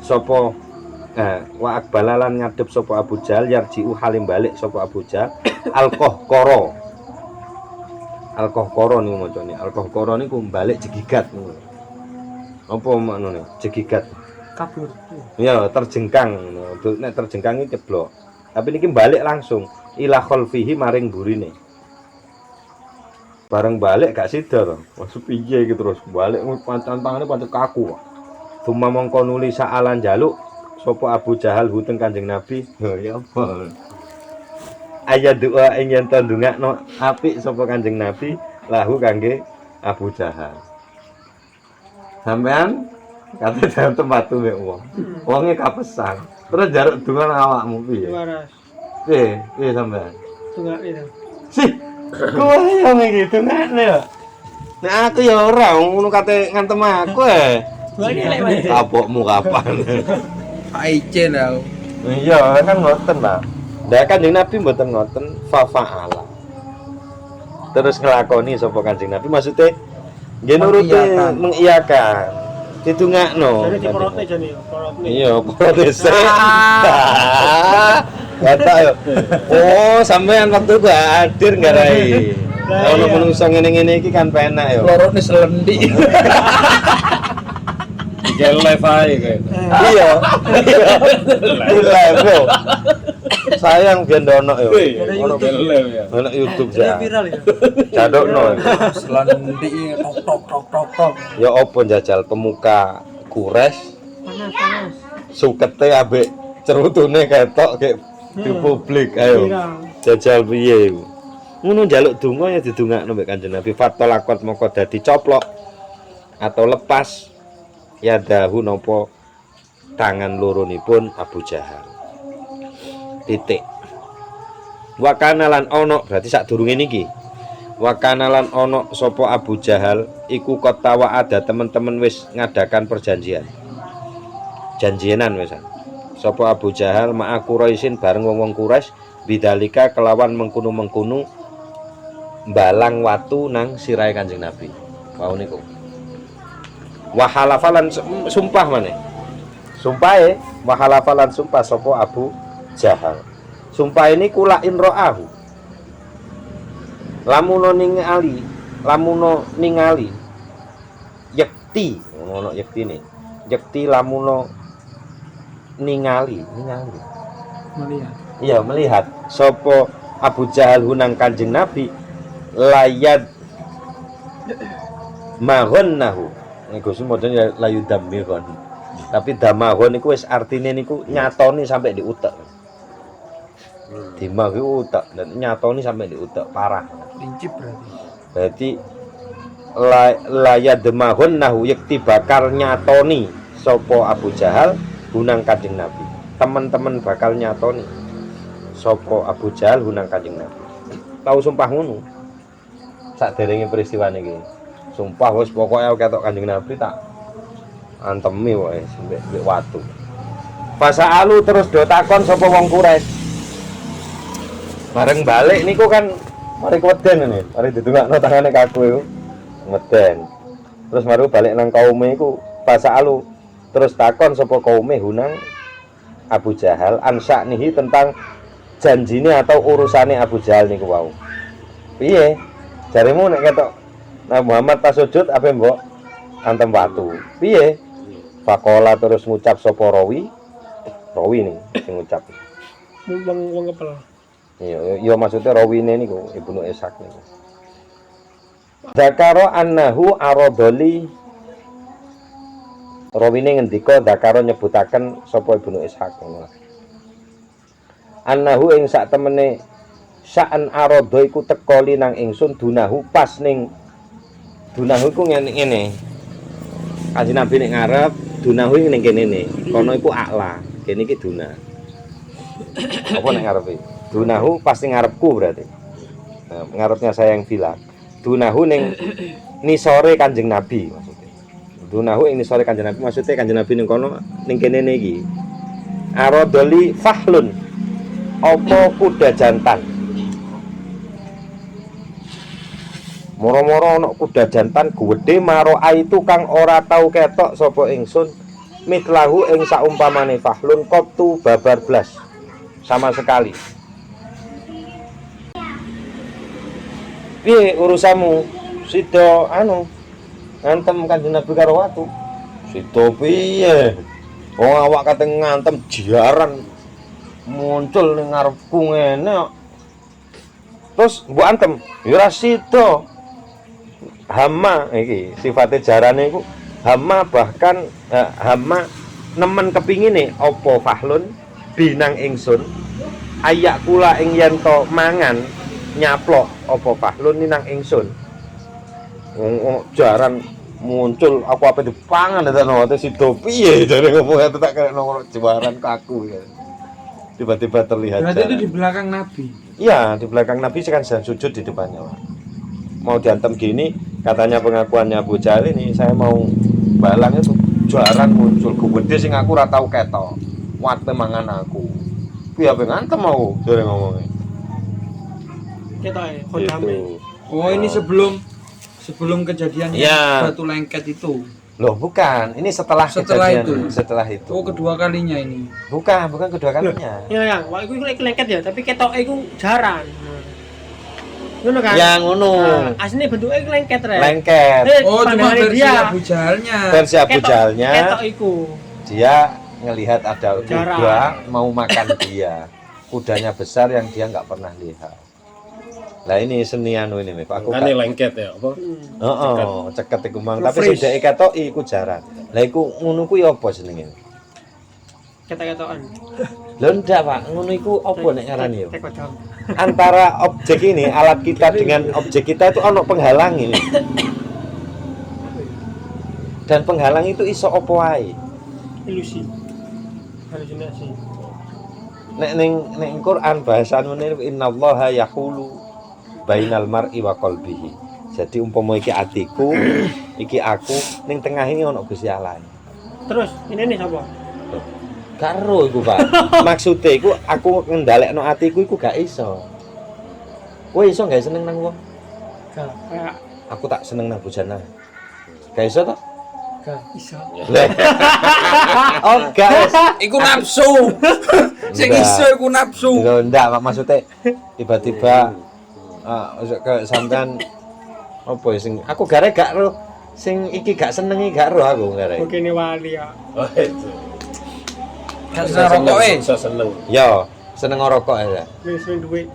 sapa wa aqbala lan ngadep sapa Abu Jahal, yarji'u halim balik sapa Abu Jahal. Al-Qahqara. Al-Qahqara niku macane. Al-Qahqara niku balik jegigat ngono. Apa maknane? Jegigat. Kabur. Ya, terjengkang ngono. Nek terjengkang iki ceblok. Tapi niki balik langsung ila khalfihi maring burine. Bareng balik gak sida to. Maksud piye iki terus balik tantangane pancet kaku. Tuma mongko nuli saalan jaluk sapa Abu Jahal huteng Kanjeng Nabi. Ya apa? Ayat doa ing yen to ndongakno apik sapa Kanjeng Nabi lahu kangge Abu Jahal. Sampean kate dalam tempat tuh mek wong. Wonge kapesan. Terus jaruk donga awakmu piye? Waras. Piye sampean? Tungak itu. Sih. Kowe yang gitu ngene ya. Nek aku ya ora ngono kate ngantem aku Gua ini lek wae. kapokmu kapan. Aicen aku. Iya kan ngoten lah. Ndak Kanjeng Nabi mboten ngoten fa'ala. Terus nglakoni sapa Kanjeng Nabi maksudnya nggih nuruti mengiyakan. Ditungakno. Jadi diporote jane, porotne. Iya, protes. Kata yo. Oh, sampean waktu gua hadir ngarai. Ono menungso ngene-ngene iki kan penak yo. Lorone selendi. Tiga live aja kayak. Iya. Di live yo. Sayang gendono yo. Ono live ya. Ono YouTube Jadi ya. viral ya. Jadokno. Selendi tok. Ya opo njajal pemuka Quraisy Panas. sukete ambek cerutune ketok kayak di publik ayo. Jajal piye iku? Ngono njaluk donga ya didongakno mbek Kanjeng Nabi fatolakot moko dadi coplok atau lepas ya dahu napa tangan loronipun Abu Jahal. Titik. Wa kana lan ono berarti sadurunge niki. Wa kana lan ono sapa Abu Jahal iku kotawa ada teman-teman wis ngadakan perjanjian. Janjienan wisan. Sapa Abu Jahal ma'a Quraisyin bareng wong-wong Quraisy bidalika kelawan mengkunu-mengkunu balang watu nang sirahe Kanjeng Nabi. Wau niku. Wa halafalan sumpah maneh. Sumpahe wa halafalan sumpah sapa Abu Jahal. Sumpah ini kula in ra'ahu. Lamuno ningali yekti ngono yektine. Yekti lamuno ningali. Melihat. Iya melihat sapa Abu Jahal hunang Kanjeng Nabi layad mahonnahu niku semodene layu damihon tapi damahon niku wis artine niku nyatoni sampai di utek dimah iku utek dan nyatoni sampai di utek parah Lincip berarti. berarti layad mahonnahu yakti bakal nyatoni sapa Abu Jahal hunang Kanjeng Nabi teman-teman bakal nyatoni sapa Abu Jahal hunang Kanjeng Nabi tahu sumpah ngono saderenge peristiwa niki sumpah wis pokoke ketok Kanjeng Nabi tak antemi wae mbek watu Fasa'alu terus do takon sapa wong Quraisy bareng balik niku kan Mari keweden ngene, mari didongakno tangane kaku iku. Meden. Terus mari balik nang kaume iku fasalu. Terus takon sapa kaume hunang Abu Jahal ansa'nihi tentang janjine atau urusane Abu Jahal niku wau. Piye? Jarimu nek ketok Nabi Muhammad pas sujud apa mbok antem watu. Piye? Faqala terus ngucap sapa rawi nih sing ngucap. Wong kepel. Iya maksudnya rawine niku Ibnu Ishaq niku. Zakaro annahu aradoli rawine ngendika zakaro nyebutaken sapa Ibnu Ishaq ngono. Annahu ing sak temene sa'an arada iku teka nang ingsun dunahu pas ning dunahu iku ngene. Kanjeng Nabi nek ngarep dunahu ning kene ne. Kono iku a'la, kene iki duna. Apa nek ngarepe? Dunahu pasti ngarepku berarti. Nah, ngarepnya saya yang bilang. Dunahu ning nisore Kanjeng Nabi maksudnya. Dunahu ing nisore Kanjeng Nabi maksudnya Kanjeng Nabi ning kono ning kene iki. Aradoli fahlun. Apa kuda jantan. Moro-moro ana kuda jantan gedhe maro itu kang ora tau ketok sapa ingsun mitlahu ing saumpamane fahlun qattu babar blas sama sekali. Piye urusanmu? Sida ngantem Kanjeng Nabi karo watu. Sida piye? Wong awak kate ngantem jaran muncul ning ngarepku ngene kok. Terus mbok antem, ya ora sida. Hama iki sifate jarane iku hama bahkan hama nemen kepingine apa fahlun binang ingsun ayak kula ing yen to mangan nyaplok apa fahlun ninang ingsun jaran muncul aku apa dipangan datano ate sida piye jare ngomong ate tak kena nomor jaran kaku ya. Tiba-tiba terlihat berarti jaran. itu di belakang Nabi. Iya, di belakang Nabi kan sedang sujud di depannya. Mau diantem gini, katanya pengakuannya Abu Jahal ini, saya mau balang itu jaran muncul gede sing aku ora tau ketok. Wate mangan aku. Piye ape ngantem mau jare ngomongnya. Ketoke kodame. Oh, ini sebelum kejadian Ya. batu lengket itu. Loh, bukan. Ini setelah kejadian. itu. Setelah itu. Oh, kedua kalinya ini. Bukan kedua kalinya. Ya ya, wah iku lengket ya, tapi ketoke iku jaran. Ngono kan? Yang ngono. Asline bentuke iku lengket rek. Lengket. Oh, cuma Pandangannya versi dia. Abu Jahalnya. Versi Abu Jahalnya. Ketok iku. Dia ngelihat ada kuda Jaran. mau makan dia. Kudanya besar yang dia nggak pernah lihat. Lah ini seni anu ini Pak. Aku Kan lengket ya apa? heeh, ceket iku mang, tapi Freeze. sing dhek ketoki iku jaran. Lah iku ngono kuwi apa jenenge? Ketok-ketokan. Lho ndak, Pak. Ngono iku apa nek ngarani yo? Tek kodam. Antara objek ini, alat kita dengan objek kita itu ono penghalang ini. Dan penghalang itu iso apa wae. Ilusi. Halusinasi. Nek ning Quran bahasan meneh innallaha yahulu bainal mar'i wa qalbihi. Jadi umpama iki atiku, iki aku ning tengah ini ono Gusti Allah. Terus ini sapa? Karo iku, Pak. Maksude iku aku ngendhalekno atiku iku gak iso. Kowe iso gak seneng nang wong? Gak. Kayak Aku tak seneng nang bojana. Gak iso to? gak iso. Lah. Oh, gak. Iku nafsu. Sing Ndak. iso iku nafsu. Lho ndak, Pak, maksudnya tiba-tiba ke sampean apa ya sing aku gare gak ro sing iki gak senengi gak ro aku gare. Oke ini wali ya. Oh itu. Kan rokoke. Bisa seneng. Yo, seneng ngerokok ya. Wis duit.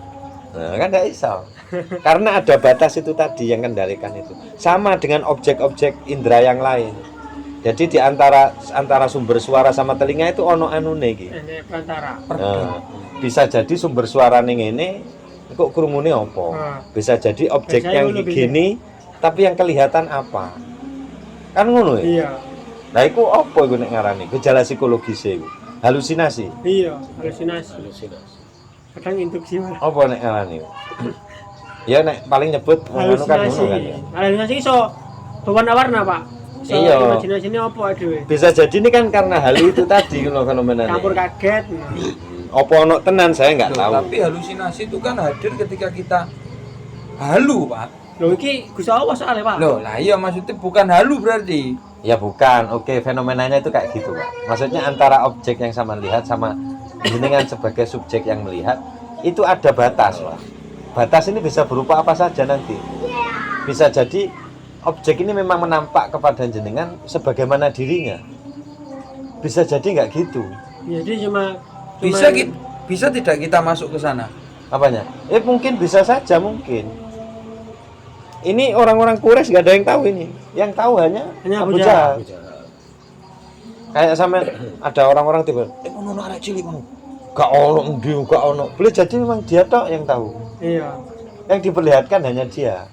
Nah, kan gak iso. Karena ada batas itu tadi yang kendalikan itu. Sama dengan objek-objek indera yang lain. Jadi di antara sumber suara sama telinga itu ono anune iki. Ini perantara. Nah, bisa jadi sumber suara ning ngene kok krungune apa? Bisa jadi objek Biasanya yang ngono gini tapi yang kelihatan apa? Kan ngono ya? Iya. Nah, iku apa iku nek ngarani? Gejala psikologis iku. Halusinasi. Iya, halusinasi. Halusinasi. Kadang induksi malah. Apa nek ngarani? Ya nek paling nyebut ngono kan Halusinasi. ngono kan. Ya. Halusinasi iso berwarna-warna, Pak. So, Iya. imajinasinya apa dhewe? Bisa jadi ini kan karena halu itu tadi ngono fenomena. Campur kaget. Apa ono tenan saya nggak Loh, tahu. tapi halusinasi itu kan hadir ketika kita Halu, Pak. Lho iki Gusti Allah soalnya, Pak. Loh, lah iya maksudnya bukan halu berarti. Ya bukan, oke fenomenanya itu kayak gitu Pak. Maksudnya antara objek yang sama lihat sama jenengan sebagai subjek yang melihat itu ada batas Pak. Batas ini bisa berupa apa saja nanti. Bisa jadi objek ini memang menampak kepada jenengan sebagaimana dirinya. Bisa jadi nggak gitu. Jadi cuma Bisa tidak kita masuk ke sana? Apanya? Mungkin bisa saja mungkin. Ini orang-orang Quraisy nggak ada yang tahu ini. Yang tahu hanya Abu Jahal. Kayak sama ada orang-orang tiba, ngono arek cilik mau. Gak ono ndi, gak ono. Boleh jadi memang dia tok yang tahu. iya. Yang diperlihatkan hanya dia.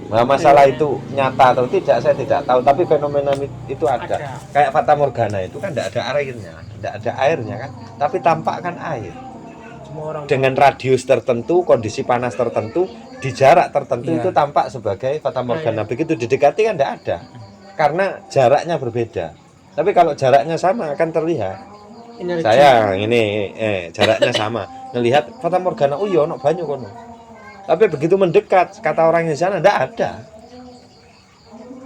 Nah, masalah itu nyata atau tidak saya tidak tahu, tapi fenomena itu ada. Kayak Fata Morgana itu kan tidak ada airnya, tidak ada airnya kan, tapi tampak kan air. Semua orang Dengan radius tertentu, kondisi panas tertentu, di jarak tertentu Iya. itu tampak sebagai Fata Morgana. Begitu didekati kan tidak ada, karena jaraknya berbeda. Tapi kalau jaraknya sama akan terlihat. energi. Sayang ini jaraknya sama. Melihat Fata Morgana, oh iya ono banyu kono. Tapi begitu mendekat, kata orang di sana tidak ada.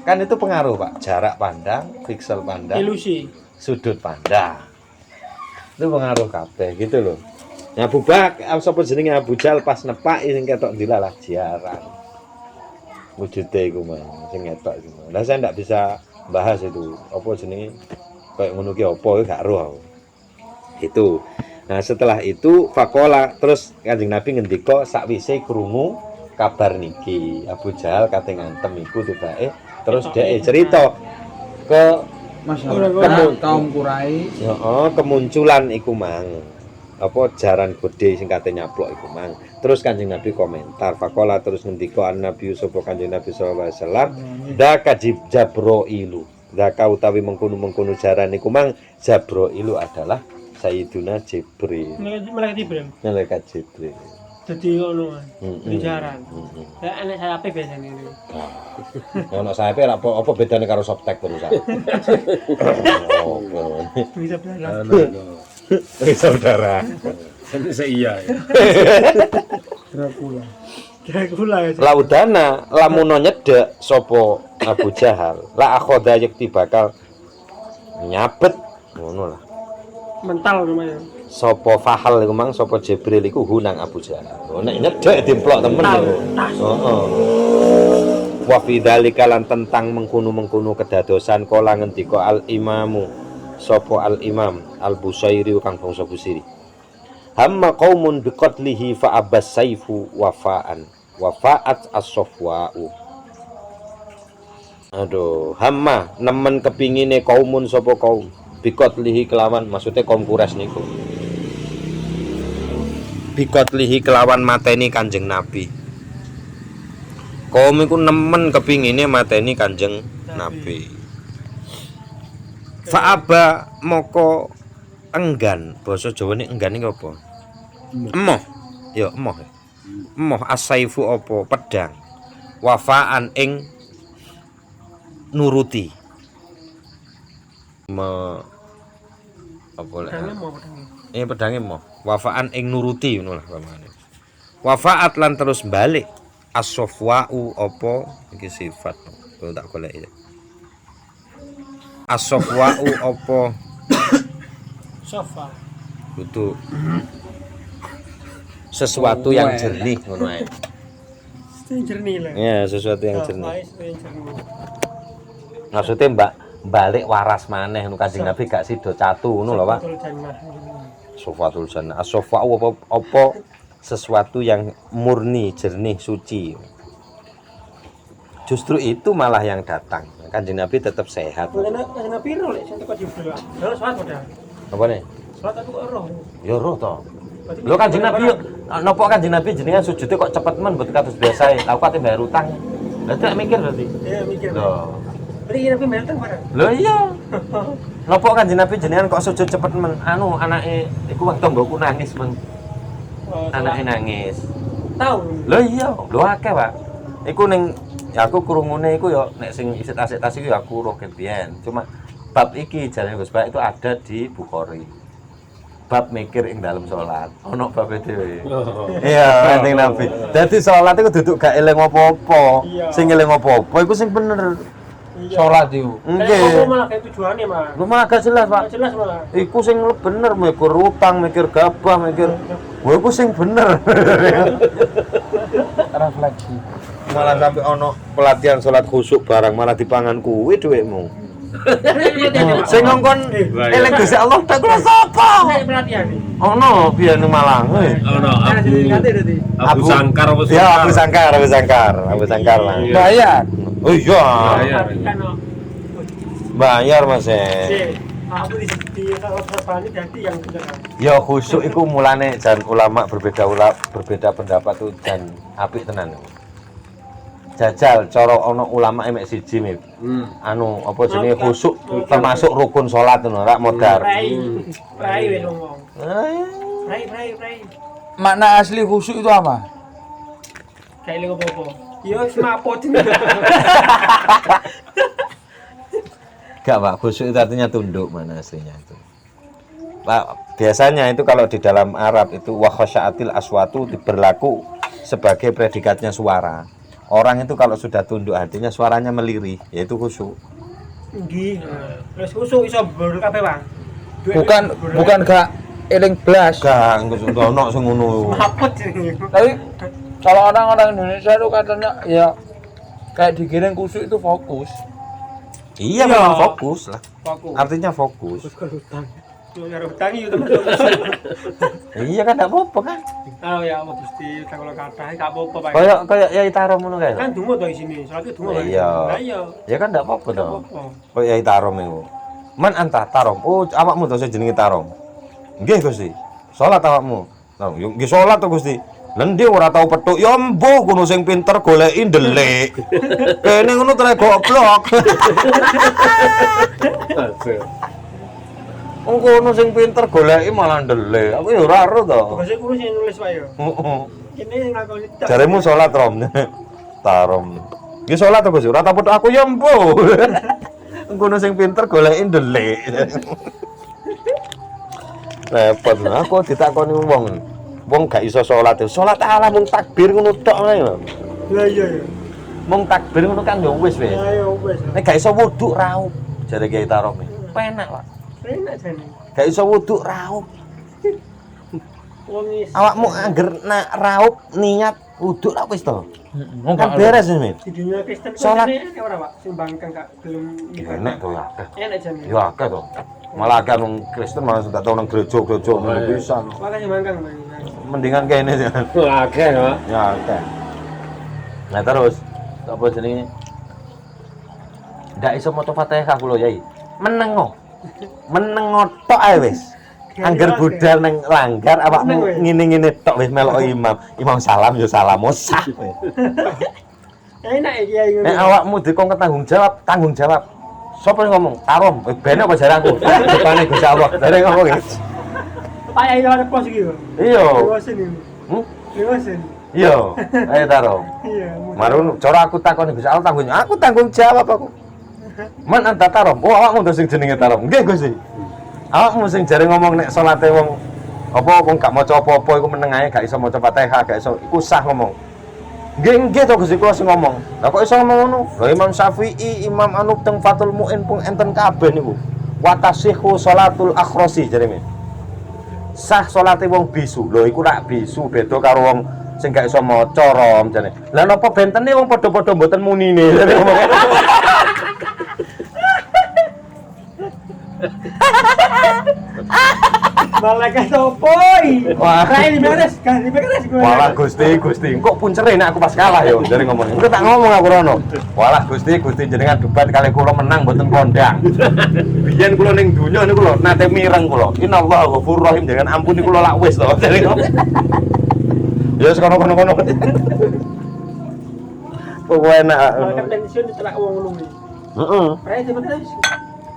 Kan itu pengaruh Pak, jarak pandang, piksel pandang, ilusi. sudut pandang. Itu pengaruh kabeh gitu loh. Ya Abu Bakar sapa jenenge Abu Jahal pas nepak sing ketok dilalah jiaran. Wujude iku mah sing ketok iku. Lah saya ndak bisa bahas itu. Apa jenenge kayak ngono ki apa gak ero aku. Itu. Nah, setelah itu fakola terus Kanjeng Nabi ngendika sakwise krungu kabar niki Abu Jahal kate ngantem iku tibake terus dhek cerita ke Masyarakat kaum Quraisy. kemunculan iku mang apa jaran gede sing kate nyaplok iku mang. Terus Kanjeng Nabi komentar fakola terus ngendika Nabi sapa Kanjeng Nabi sallallahu alaihi wasallam daka Jabroilu daka utawi mengkono-mengkono jaran iku mang Jabroilu adalah Sayyiduna Jibril. Malaikat Jibril. Malaikat Jibril. Jadi ngono kan. Bijaran. Ya enek saya apa biasanya ini. Ono saepe apa bedane karo softtek terusan. Oh, Bisa belajar. saudara. Iya ya. Dracula ya. Laudana lamun nyedek sapa Abu Jahal, la akhoda yakti bakal nyabet ngono lah. Mental namanya. Sapa fahal iku mang sapa Jibril iku hunang Abu Jahal. Oh nek nyedek dimplok temen lho. Heeh. Wa fi dzalika lan tentang mengkono-mengkono kedadosan kala ngendika al imamu sapa al imam al Busairi kang bangsa Busiri. Hamma qaumun biqatlihi fa abbas saifu wafaan wafaat as-safwa'u. Aduh, hamma nemen kepingine kaumun sapa kaum biqatlihi kelawan maksudnya kaum Quraisy niku. Biqatlihi kelawan mateni Kanjeng Nabi. Kaum iku nemen kepingine mateni Kanjeng Nabi. Fa'aba moko enggan, basa Jawane enggan iki apa? Emoh. Ya emoh. Emoh as-saifu apa pedang. Wafaan ing nuruti. Apa lek? Pedangnya mau pedangnya. Pedange emoh. Wafaan ing nuruti ngono lah pamane. Wafaat lan terus balik. As-safwa'u apa iki sifat. Kalau tak golek ya. As-safwa'u apa Sofa. itu sesuatu yang jernih ngono ae. Itu jernih lah. Ya, sesuatu yang Sofa jernih. itu yang jernih. Maksudnya balik waras maneh ngono Kanjeng Nabi gak sida catu ngono lho, Pak. Betul jannah. Sofatul jannah. As-safa'u apa sesuatu yang murni, jernih, suci. Justru itu malah yang datang. Kanjeng Nabi tetap sehat. Karena piro lek sing teko Jibril. Lha salat padahal. Apa nih? Salat aku roh. Ya roh to. Lho Kanjeng Nabi napa Kanjeng Nabi jenengan sujudnya kok cepet men mboten kados biasae. Lah kok bayar utang. Lah tidak mikir berarti. Iya mikir. Loh. Beri Nabi melten barang. Lho iya. Napa Kanjeng Nabi jenengan kok sujud cepet men? Anu anake iku wektu mbokku nangis men. Anake nangis. Tahu. Lho iya, lho akeh, Pak. Iku ning ya aku krungune iku ya nek sing isi tas iku ya aku roh kebiyen. Cuma bab iki jarane Gus Pak itu ada di Bukhari. bab mikir ing dalam sholat. Ono bab dhewe. Iya, Kanjeng Nabi. Dadi sholat iku duduk gak eling apa-apa. Sing eling apa-apa iku sing bener. Sholat itu. Nggih. Malah kayak tujuannya mah. Lu malah gak jelas, Pak. Jelas malah. Iku sing bener, mikir utang, mikir gabah, mikir iku sing bener. Refleksi. Malah sampai ono pelatihan sholat khusyuk barang malah dipangan kuwi dhuwitmu. Sing ngongkon eling Gusti Allah tak kula sapa? Saya pelatihan nih. Ono biyen Malang. Ono Abu Abu- Sangkar apa Ya, Abu Sangkar lah. Bayar. Oh iya, Bayar. Kan bayar Mas. aku di kalau terbalik jadi yang benar. Ya khusyuk iku mulane jan ulama berbeda pendapat tuh jan apik tenan. Jajal cara ana ulama emek siji Mip. Anu apa jenenge khusyuk termasuk rukun salat ngono rak modar. Rai wis ngomong. Rai. Makna asli khusyuk itu apa? Kayak lego popo. Yo semapot. Gak Pak, khusyuk itu artinya tunduk mana aslinya itu. Pak, biasanya itu kalau di dalam Arab itu wa khasya'atil aswatu berlaku sebagai predikatnya suara. Orang itu kalau sudah tunduk artinya suaranya melirih, yaitu khusyuk. Nggih. Terus kusuk iso blur kabeh, Bang. Bukan gak eling blas. Gak, enggak ono sing ngono. Semapot. Tapi kalau orang-orang Indonesia itu katanya ya kayak digiring khusyuk itu fokus. Iya, Iya. memang fokus lah. Fokus. Artinya fokus. Yo ya utang yo teman. Iya kan enggak apa-apa kan. Oh ya Allah Gusti, kalau kata gak apa-apa, Pak. Kayak Yai Tarom ngono kae. Kan dungo to isine, soalnya dungo. Iya. Lah iya. Ya kan enggak apa-apa dong. Apa? Kayak Yai Tarom iku. Man anta Tarom. Oh, awakmu to sing jenenge Tarom. Nggih Gusti. Salat awakmu. Nah, yo nggih salat to Gusti. Lendi ora tau petuk. Ya embuh kono sing pinter goleki ndelik. Kene ngono tre goblok. Wong kono sing pinter goleki malah ndelik. Aku ya ora ero to. Bagaimana kulo sing nulis Pak yo. Heeh. Kene ngakoni tok. Jaremu salat Rom. Tarom. Ki salat to Gusti, ora tau petuk aku ya embuh. Kono sing pinter goleki ndelik. Repot aku ditakoni wong. Wong gak iso salat. Salat ala mung takbir ngono tok ae. Lah iya ya. Mung takbir ngono kan ya wis wis. Ayo wis. Nek gak iso wudu raup jare Kiai Tarom. Penak, Pak. Enak jane. Gak iso wudu raup. Wong is. Awakmu angger nak raup niat wudu lah wis to. Wong Kan beres wis, Mit. Di dunia Kristen Salat. kayak ora, Pak? Sing bangkang gak gelem Enak to ya. Enak jane. Ya akeh to. Malah kan wong Kristen malah sudah tau nang gereja-gereja ngono pisan. Makanya bangkang, Bang. Mendingan kene jangan. Akeh, Pak. Ya akeh. Nah terus apa jenenge? Ndak iso maca Fatihah kula Yai. Menengo. Menengo tok ae wis. Angger budal nang langgar awakmu ngene-ngene tok wis melok imam. Imam salam yo salam sah. Enak iki ae Nek awakmu dikon tanggung jawab. Sopo yang ngomong? Tarom, ben apa jaranku? Depane Gusti Allah. Dari ngomong iki. Pak ae ada pos iki yo. Iya. Lewasen iki. Lewasen. Iya. Ayo Tarom. Iya. Marun cara aku takoni Gusti Allah tanggung jawab aku. Man anta Tarom. Oh awakmu to sing jenenge Tarom. Nggih Gusti. Awakmu sing jare ngomong nek salate wong apa wong gak maca apa-apa iku meneng ae gak iso maca Fatihah, gak iso iku sah ngomong. Nggih to Gusti kula sing ngomong. Lah kok iso ngomong ngono? Lah Imam Syafi'i, Imam Anub teng Fathul Mu'in pun enten kabeh niku. Wa tasihhu sholatul akhrasi jarene. Sah salate wong bisu. Lho iku rak bisu beda karo wong sing gak iso maca rom jane. Lah napa bentene wong padha-padha mboten munine. Jare ngomong. Malaikat opoi. Wah. Rai diberes, kan diberes gue. Walah Gusti, nek aku pas kalah yo jare ngomong. Engko tak ngomong aku rono. Walah Gusti jenengan debat kali kula menang mboten kondang. Biyen kula ning donya niku lho nate mireng kula. Innallaha ghafurur rahim jangan ampuni kula lak wis to. Jare ngomong. Ya sekono-kono. Pokoke enak. Malaikat pensiun ditelak wong ngono kuwi. Heeh. Rai diberes.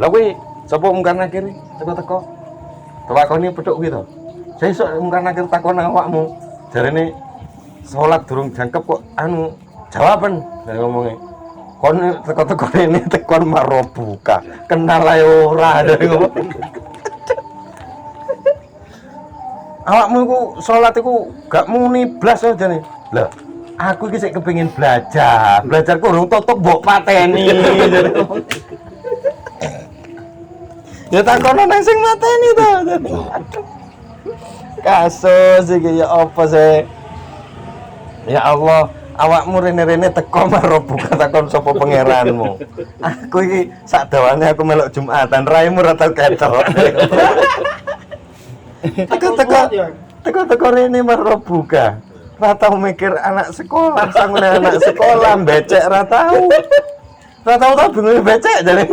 Lah kuwi sapa mungkar nakir teko-teko. Takoni petuk kuwi to. Sesuk mungkar nakir takon awakmu. Jarene salat durung jangkep kok anu jawaban dari ngomongnya. Kon teko-teko rene tekon marobuka. Kenal ae ora dari ngomong. awakmu iku salat iku gak muni blas aja nih. Lah, aku iki sik kepengin belajar. Belajar kurang tutup mbok pateni. Ya takono nang sing mateni to. Kasus iki ya apa sih? Ya Allah, awakmu rene-rene teko marang buka takon sapa pangeranmu. Aku iki sak dawane aku melok Jumatan, raimu ora tau ketok. Teko rene marang buka. Ora tau mikir anak sekolah, sangune anak sekolah becek ora tau. Ora tau bingung becek jane.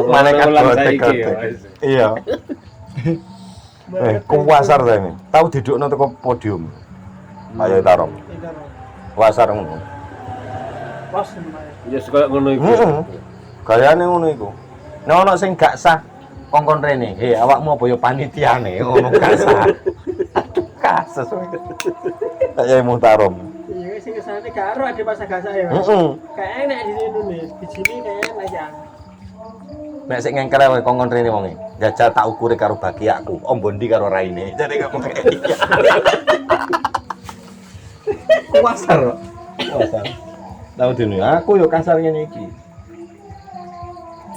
Mana teko. Iya. Kuwasar ta ini. Tau didukno teko podium. Ayo tarom. Kuwasar ngono. Pas Ya suka ngono iku. Gayane ngono iku. Nek ana sing gak sah kongkon rene, "He, awakmu apa ya panitiane?" Ngono gak sah. Aduh, kasus. Kayak Muhtarom. iya sing kesane karo ada pas gasa ya. Kayak enak di sini nih. Di sini kayak enak ya. Nek sik ngengker wae kongkon rene wonge. Jajal tak ukure karo bagiaku, ombondi karo raine. Jadi gak mungkin. Kuwasar. Kuwasar. Tahu dene aku yo kasar ngene iki.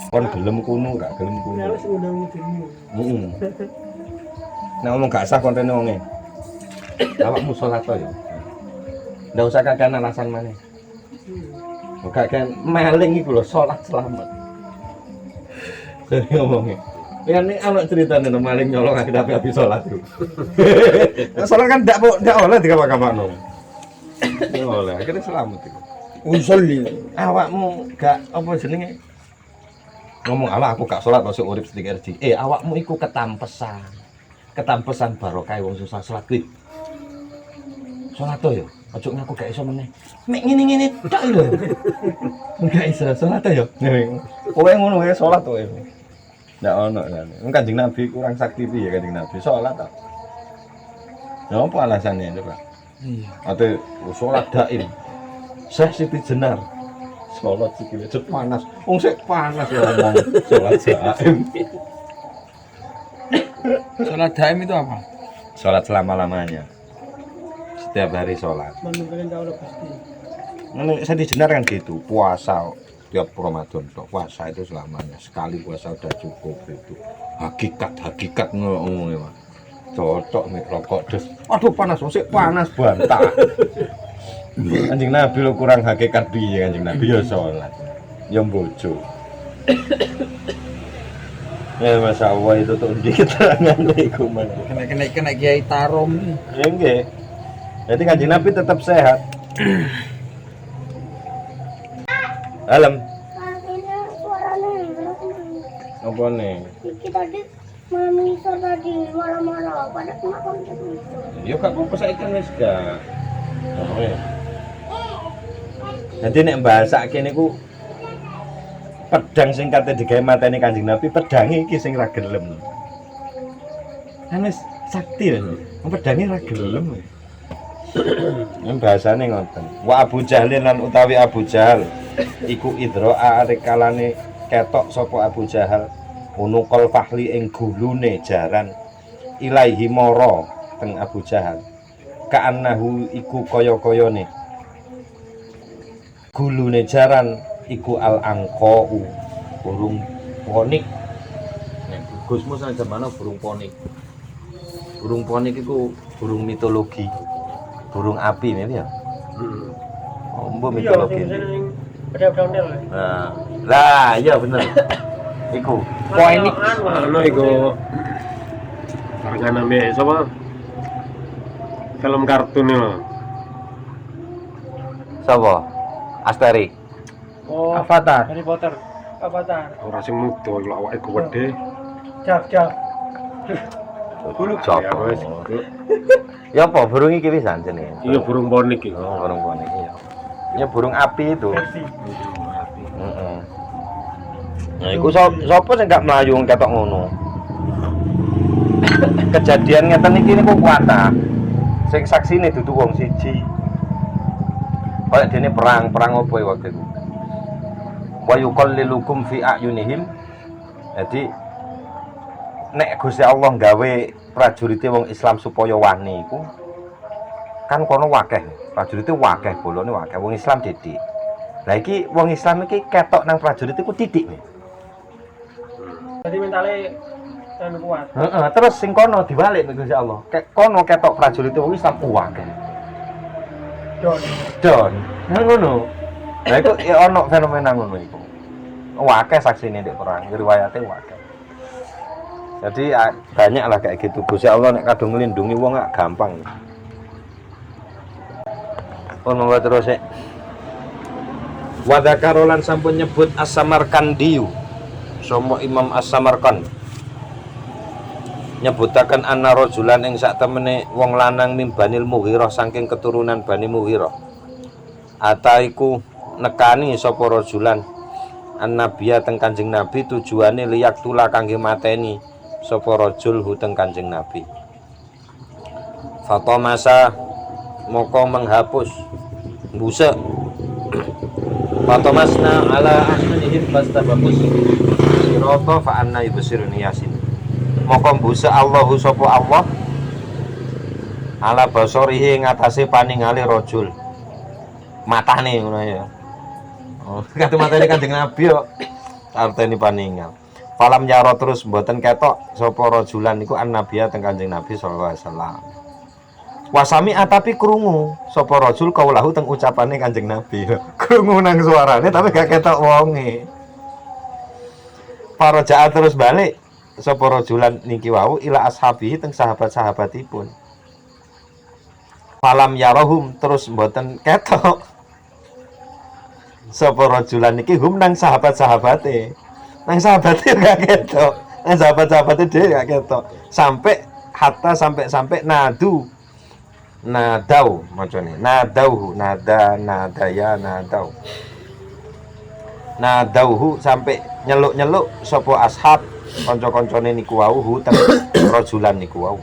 Kon gelem kuno gak gelem kuno. Harus undang-undang. Heeh. Nek ngomong gak sah kon rene wonge. Awakmu salat to yo. Ndak usah kakean alasan maneh. Kok kan maling iku lho salat selamat. Jadi ngomongnya. Ya ini anak ceritanya maling nyolong tapi habis sholat tuh. Sholat kan tidak oleh dikapak-kapakno. Tidak oleh, akhirnya selamat itu. Unsoli. Awakmu gak apa jenenge? Ngomong ala aku gak sholat masuk urip sedikit RJ. Awakmu iku ketampesan. Ketampesan barokah wong susah sholat kuwi. Sholat to yo. Ojo ngaku gak iso meneh. Mek ngene-ngene tok lho. Gak iso sholat to yo. Kowe ngono wae sholat to. Ndak ono kan. Kanjeng Nabi kurang sakti piye Kanjeng Nabi sholat to. Ya apa alasannya coba? Iya. Ate sholat daim. Syekh Siti Jenar. Sholat sikile jet panas. Wong sik panas ya ngomong sholat daim. Salat daim itu apa? Sholat selama-lamanya. Setiap hari sholat. Menunggu kau pasti. Siti Jenar kan gitu, puasa tiap Ramadan tok. Puasa itu selamanya. Sekali puasa udah cukup itu. Hakikat ngono ya. Cocok nih rokok des. Aduh panas, sik panas bantah. Kanjeng Nabi lo kurang hakikat piye Kanjeng Nabi ya salat. Ya bojo. Ya Masya Allah itu tuh di keterangan iku mah. Kena Kiai Tarom nih. Ya nggih. Jadi Kanjeng Nabi tetap sehat. Alam. Apa nih? Iki tadi mami tadi marah-marah pada makan terus. Ya gak apa-apa saiki wis gak. Oke. Nanti nek bahasake niku pedang sing kate digawe mateni Kanjeng Nabi, pedange iki sing ra gelem. Kan wis sakti lho. Pedange ra gelem. Yang bahasane ngoten. Wa Abu Jahlin lan utawi Abu Jahal iku idro'a rekalane ketok sapa Abu Jahal unukul fahli ing gulune jaran ilaihi mara teng Abu Jahal. Ka'annahu iku kaya-kayane gulune jaran iku al-angqau burung ponik. Nek Gusmu saja mana burung ponik. Burung ponik iku burung mitologi. Burung api nih ya. Oh, mbok mitologi. Ada ondel. Nah, lah iya bener. Iku ponik. Anu iku karangan ame sapa? Film kartun lho. Sapa? Asterix. Oh, Avatar. Harry Potter. Avatar. Ora sing muda lho awake gede. Jaf. Sapa? Ya apa burung iki pisan jenenge? Iya burung ponik iki. Oh, burung ponik iya. Ya burung api itu. Heeh. Nah, iku sapa sing gak mlayu ketok ngono. Kejadian ngeten iki niku kuwata. Sing saksine dudu wong siji. Kayak dene perang apa ya waktu itu. Wa yuqallilukum fi ayunihim. Jadi nek Gusti Allah gawe prajurite wong Islam supaya wani iku kan kono wakeh prajurite wakeh bolone wakeh wong Islam didik. Lah iki wong Islam iki ketok nang prajurit iku titik nih. Jadi mentalnya kan kuat. Heeh, terus sing kono diwalik nek Gusti Allah. Kono ketok prajurit wong Islam wakeh. Don. Ngono. Lah iku ya ono fenomena ngono iku. Wakeh saksine ndek perang, riwayate wakeh. Jadi banyak lah kayak gitu. Gusti Allah nek kadung nglindungi wong gak gampang. Pun monggo terus sik. Wa dzakarolan sampun nyebut As-Samarkandiyu. Somo Imam As-Samarkand. Nyebutaken anna rajulan ing sak temene wong lanang mim Banil Mughirah saking keturunan Bani Mughirah. Ataiku nekani sapa rajulan an-nabiya teng Kanjeng Nabi tujuane liyak tula kangge mateni sapa rajul hu teng Kanjeng Nabi. Fatomasa moko menghapus busek Fatomasna ala ahsanihim fastabaqus sirata fa anna yubsirun yasin. Moko busek Allahu sapa Allah ala basarihi ngatasé paningale rajul. Matane ngono ya. Oh, kate matane Kanjeng Nabi kok artene paningal. Falam yaro terus mboten ketok sapa rajulan niku an-nabiya teng Kanjeng Nabi sallallahu alaihi wasallam. Wasami tapi krungu sapa rajul kaulahu teng ucapane Kanjeng Nabi. Krungu nang suarane tapi gak ketok wonge. Para jaat terus balik sapa rajulan niki wau ila ashabihi teng sahabat-sahabatipun. Falam yarahum terus mboten ketok sapa rajulan niki hum nang sahabat-sahabate. Nang sahabate gak ketok. Nang sahabat-sahabate dhewe gak ketok. Sampai hatta sampai nadau macane. Nadauhu nadaya nadau. Nadauhu sampai nyeluk-nyeluk sapa ashab kanca-kancane niku wau hu teng rajulan niku wau.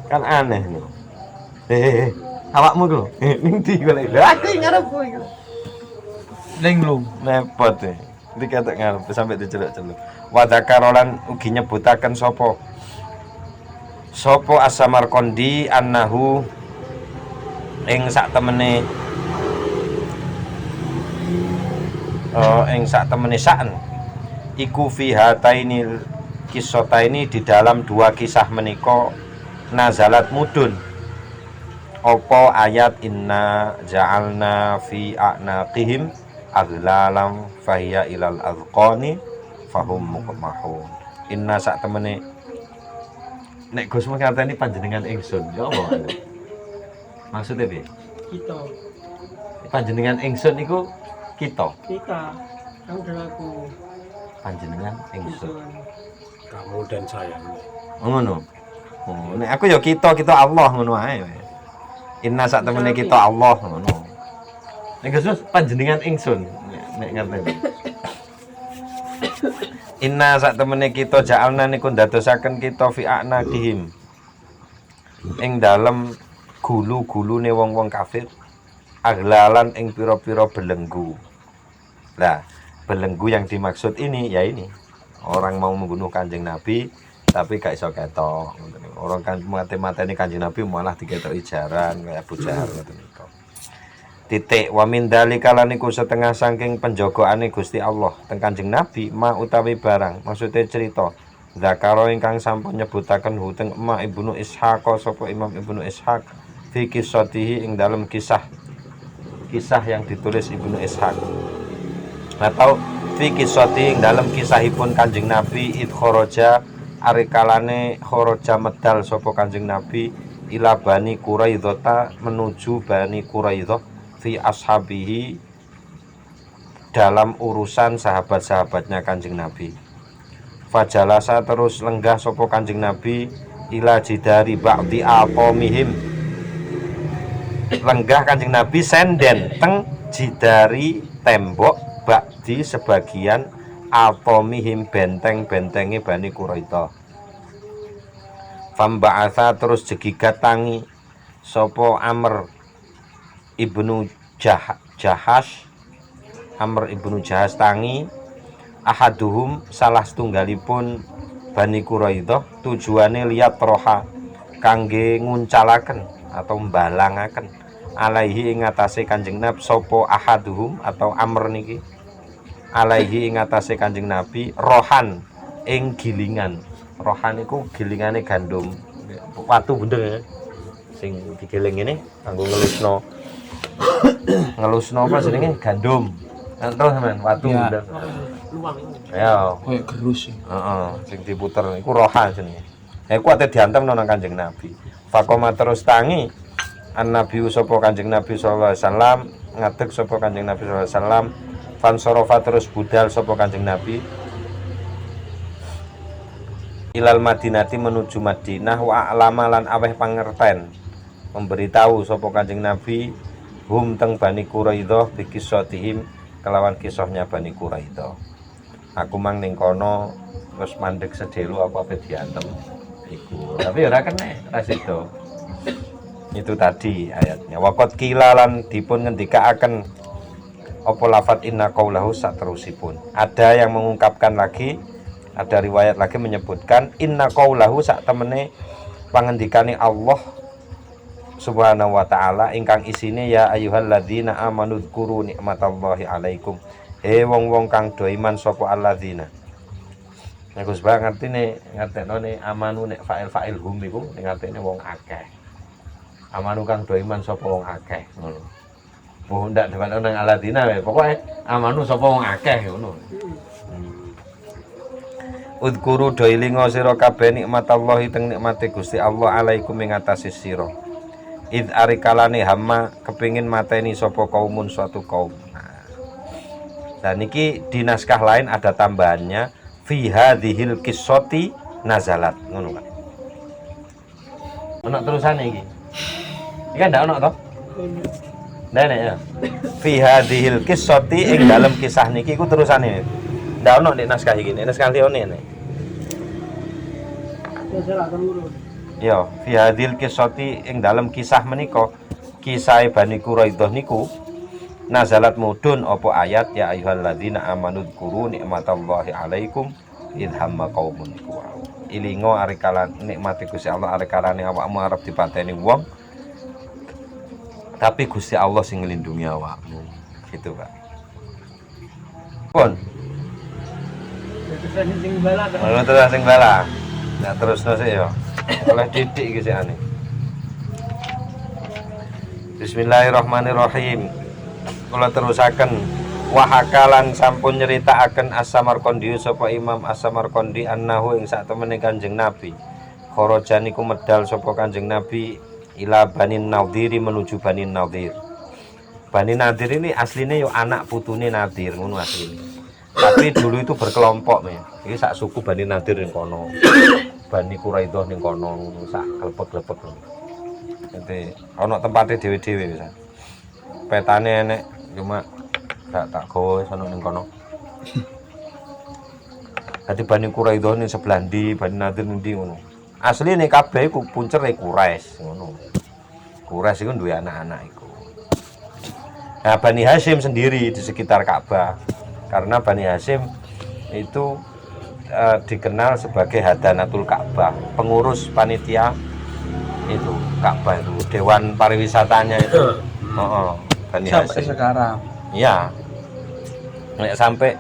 Kan aneh nih. Awakmu lho, ning ndi golek. Lah aku ngarepku iku. Ning lho. Nepot e. Iki ketok ngarep sampai diceluk-celuk. Wa dzakarolan ugi nyebutaken sapa As-Samarkandi annahu ing sak temene sa'an iku fi hatainil kisataini di dalam dua kisah menika nazalat mudun apa ayat inna ja'alna fi a'naqihim aghlalam fahiya ilal azqani fahum muqmahun. Inna sak temene nek Gus ngateni panjenengan ingsun ya apa maksudnya piye? Kita. Panjenengan ingsun iku kita Kamu dan aku. panjenengan ingsun Kamu dan saya. ngono. Oh, nek aku ya kita Allah ngono ae. Inna sak temene kita Allah ngono. Nek Gus panjenengan ingsun nek ngerti. Inna sak temene kita ja'alna niku ndadosaken kita fi a'naqihim ing dalem gulu-gulune wong-wong kafir aglalan ing pira-pira belenggu. Lah, belenggu yang dimaksud ini ya ini. Orang mau membunuh Kanjeng Nabi tapi gak iso ketok. Orang kan mati-mateni Kanjeng Nabi malah diketoki jaran kayak Abu Jahal ngoten niku. Titik wa min dzalika lan iku setengah saking penjagaane Gusti Allah teng Kanjeng Nabi ma utawi barang maksudnya cerita zakaro ingkang sampun nyebutaken hu teng Emak Ibnu Ishaq sapa Imam Ibnu Ishaq fi qissatihi ing dalam kisah yang ditulis Ibnu Ishaq atau fi qissatihi ing dalam kisahipun Kanjeng Nabi id kharaja arikalane kharaja medal sapa Kanjeng Nabi ila Bani Quraidzah menuju Bani Quraidzah fi ashabihi dalam urusan sahabat-sahabatnya Kanjeng Nabi. Fajalasa terus lenggah sapa Kanjeng Nabi ila jidari ba'di aqamihim. Lenggah Kanjeng Nabi senden teng jidari tembok ba'di sebagian aqamihim benteng-bentenge Bani Quraidzah. Famba'atha terus jegigat tangi sapa Amr Ibnu Jahas Amr Ibnu Jahas tangi ahaduhum salah setunggalipun Bani Quraidah tujuane liat roha kangge nguncalaken atau mbalangaken alaihi ing atase Kanjeng Nabi sapa ahaduhum atau Amr niki alaihi ing atase Kanjeng Nabi rohan ing gilingan. Rohan iku gilingane gandum watu bendeng ya sing digiling ini kanggo ngelusno apa jenenge gandum. Terus men watu Ya. bendeng. Ya, Kayak gerus. heeh, sing diputer iku rohan jenenge. Iku ate diantem nang Kanjeng Nabi. Fakoma terus tangi an-nabi sapa Kanjeng Nabi sallallahu alaihi wasallam ngadeg sapa Kanjeng Nabi sallallahu alaihi wasallam fansorofa terus budal sapa Kanjeng Nabi ilal Madinati menuju Madinah wa alama lan aweh pangerten memberitahu sapa Kanjeng Nabi hum teng Bani Quraidah bikisotihim kelawan kisahnya Bani Quraidah. Aku mang ning kono terus mandek sedelu apa diantem iku. Tapi ora kena ra sida. Itu tadi ayatnya. Waqat kilalan dipun ngendikaaken apa lafat inna qaulahu saterusipun. Ada yang mengungkapkan lagi, ada riwayat lagi menyebutkan inna qaulahu sak temene pangendikane Allah Subhanahu wa taala ingkang isine ya ayyuhalladzina amanu dzkuru nikmatallahi alaikum. Wong-wong kang do iman sapa alladzina. Nek Gus Ba ngertine ngertekno amanu nek fa'il hum iku ngertene wong akeh. Amanu kang do iman sapa wong akeh ngono. Oh ndak dewan nang alladzina wae. Pokoke amanu sapa wong akeh ngono. Udkuru do ilinga sira kabeh nikmatallahi teng nikmate Gusti Allah alaikum ing atase sira. Id arikalane hamma kepingin mateni sapa kaumun suatu kaum. Dan niki di naskah lain ada tambahannya fi hadhil qissati nazalat ngono kan. Ono terusane iki. Iki kan ndak ono to? Nek ya. Fi hadhil qissati ing dalam kisah niki iku terusane. Ndak ono nek naskah iki, nek naskah liyane nek. Ya, fi hadhil qissati ing dalam kisah menika kisah Bani Quraidah niku nazalat mudun apa ayat ya ayyuhalladzina amanu dzkuru nikmatallahi alaikum id hamma qaumun iku. Ilingo arekalan nikmati Gusti Allah arekalane awakmu arep dipateni wong tapi Gusti Allah sing nglindungi awakmu. Gitu, Pak. Pun. Terus sing bala. Nah terus sih ya. Oleh didik iki ane. Bismillahirrahmanirrahim. Kula terusaken wahakalan sampun nyeritakaken As-Samarqandi sapa Imam As-Samarqandi annahu ing sak temene Kanjeng Nabi kharaja niku medal sapa Kanjeng Nabi ila Bani Nadhir menuju Bani Nadhir. Bani Nadhir ini aslinya yo anak putune Nadhir ngono asline. Tapi dulu itu berkelompok ya. Iki sak suku Bani Nadhir ning kono. Bani Quraidah ning kono sak klepet-klepet. Dadi ana tempate dhewe-dhewe wis. Petane enek cuma tak gawe sono ning kono. Dadi Bani Quraidah ning sebelah ndi, Bani Nadhir ndi ngono. Asline kabeh iku puncere Quraisy ngono. Quraisy iku duwe anak-anak iku. Nah, Bani Hashim sendiri di sekitar Ka'bah. Karena Bani Hashim itu dikenal sebagai Hadanatul Ka'bah, pengurus panitia itu Ka'bah itu, dewan pariwisatanya itu. Bani Sampai Hashim. sekarang. Iya. Nek sampai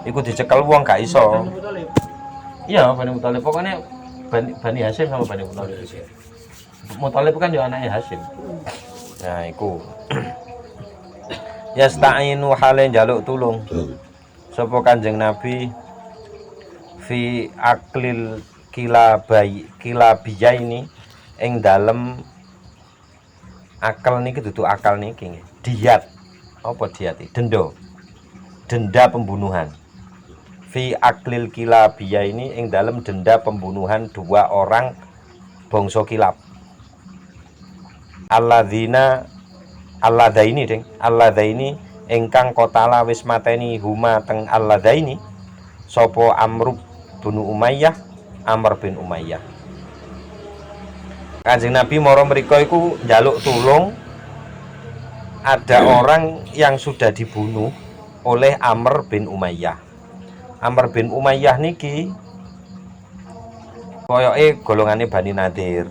ikut dicekel wong gak iso. Iya, Bani Muthalib. Pokoknya Bani Hashim sama Bani Muthalib. Muthalib kan juga anaknya Hashim. Nah, iku. Yasta'inu hale njaluk tulung. Sapa Kanjeng Nabi fi aklil kilabiyah ini ing dalem akal niki dudu akal niki diat apa diat denda pembunuhan fi aklil kilabiyah ini ing dalem denda pembunuhan dua orang bangsa kilab alladaini ingkang kotala wis mateni huma teng alladaini sapa Amr bin Umayyah. Kanjeng Nabi mara mriko iku njaluk tulung ada orang yang sudah dibunuh oleh Amr bin Umayyah. Amr bin Umayyah niki koyoke golongane Bani Nadir.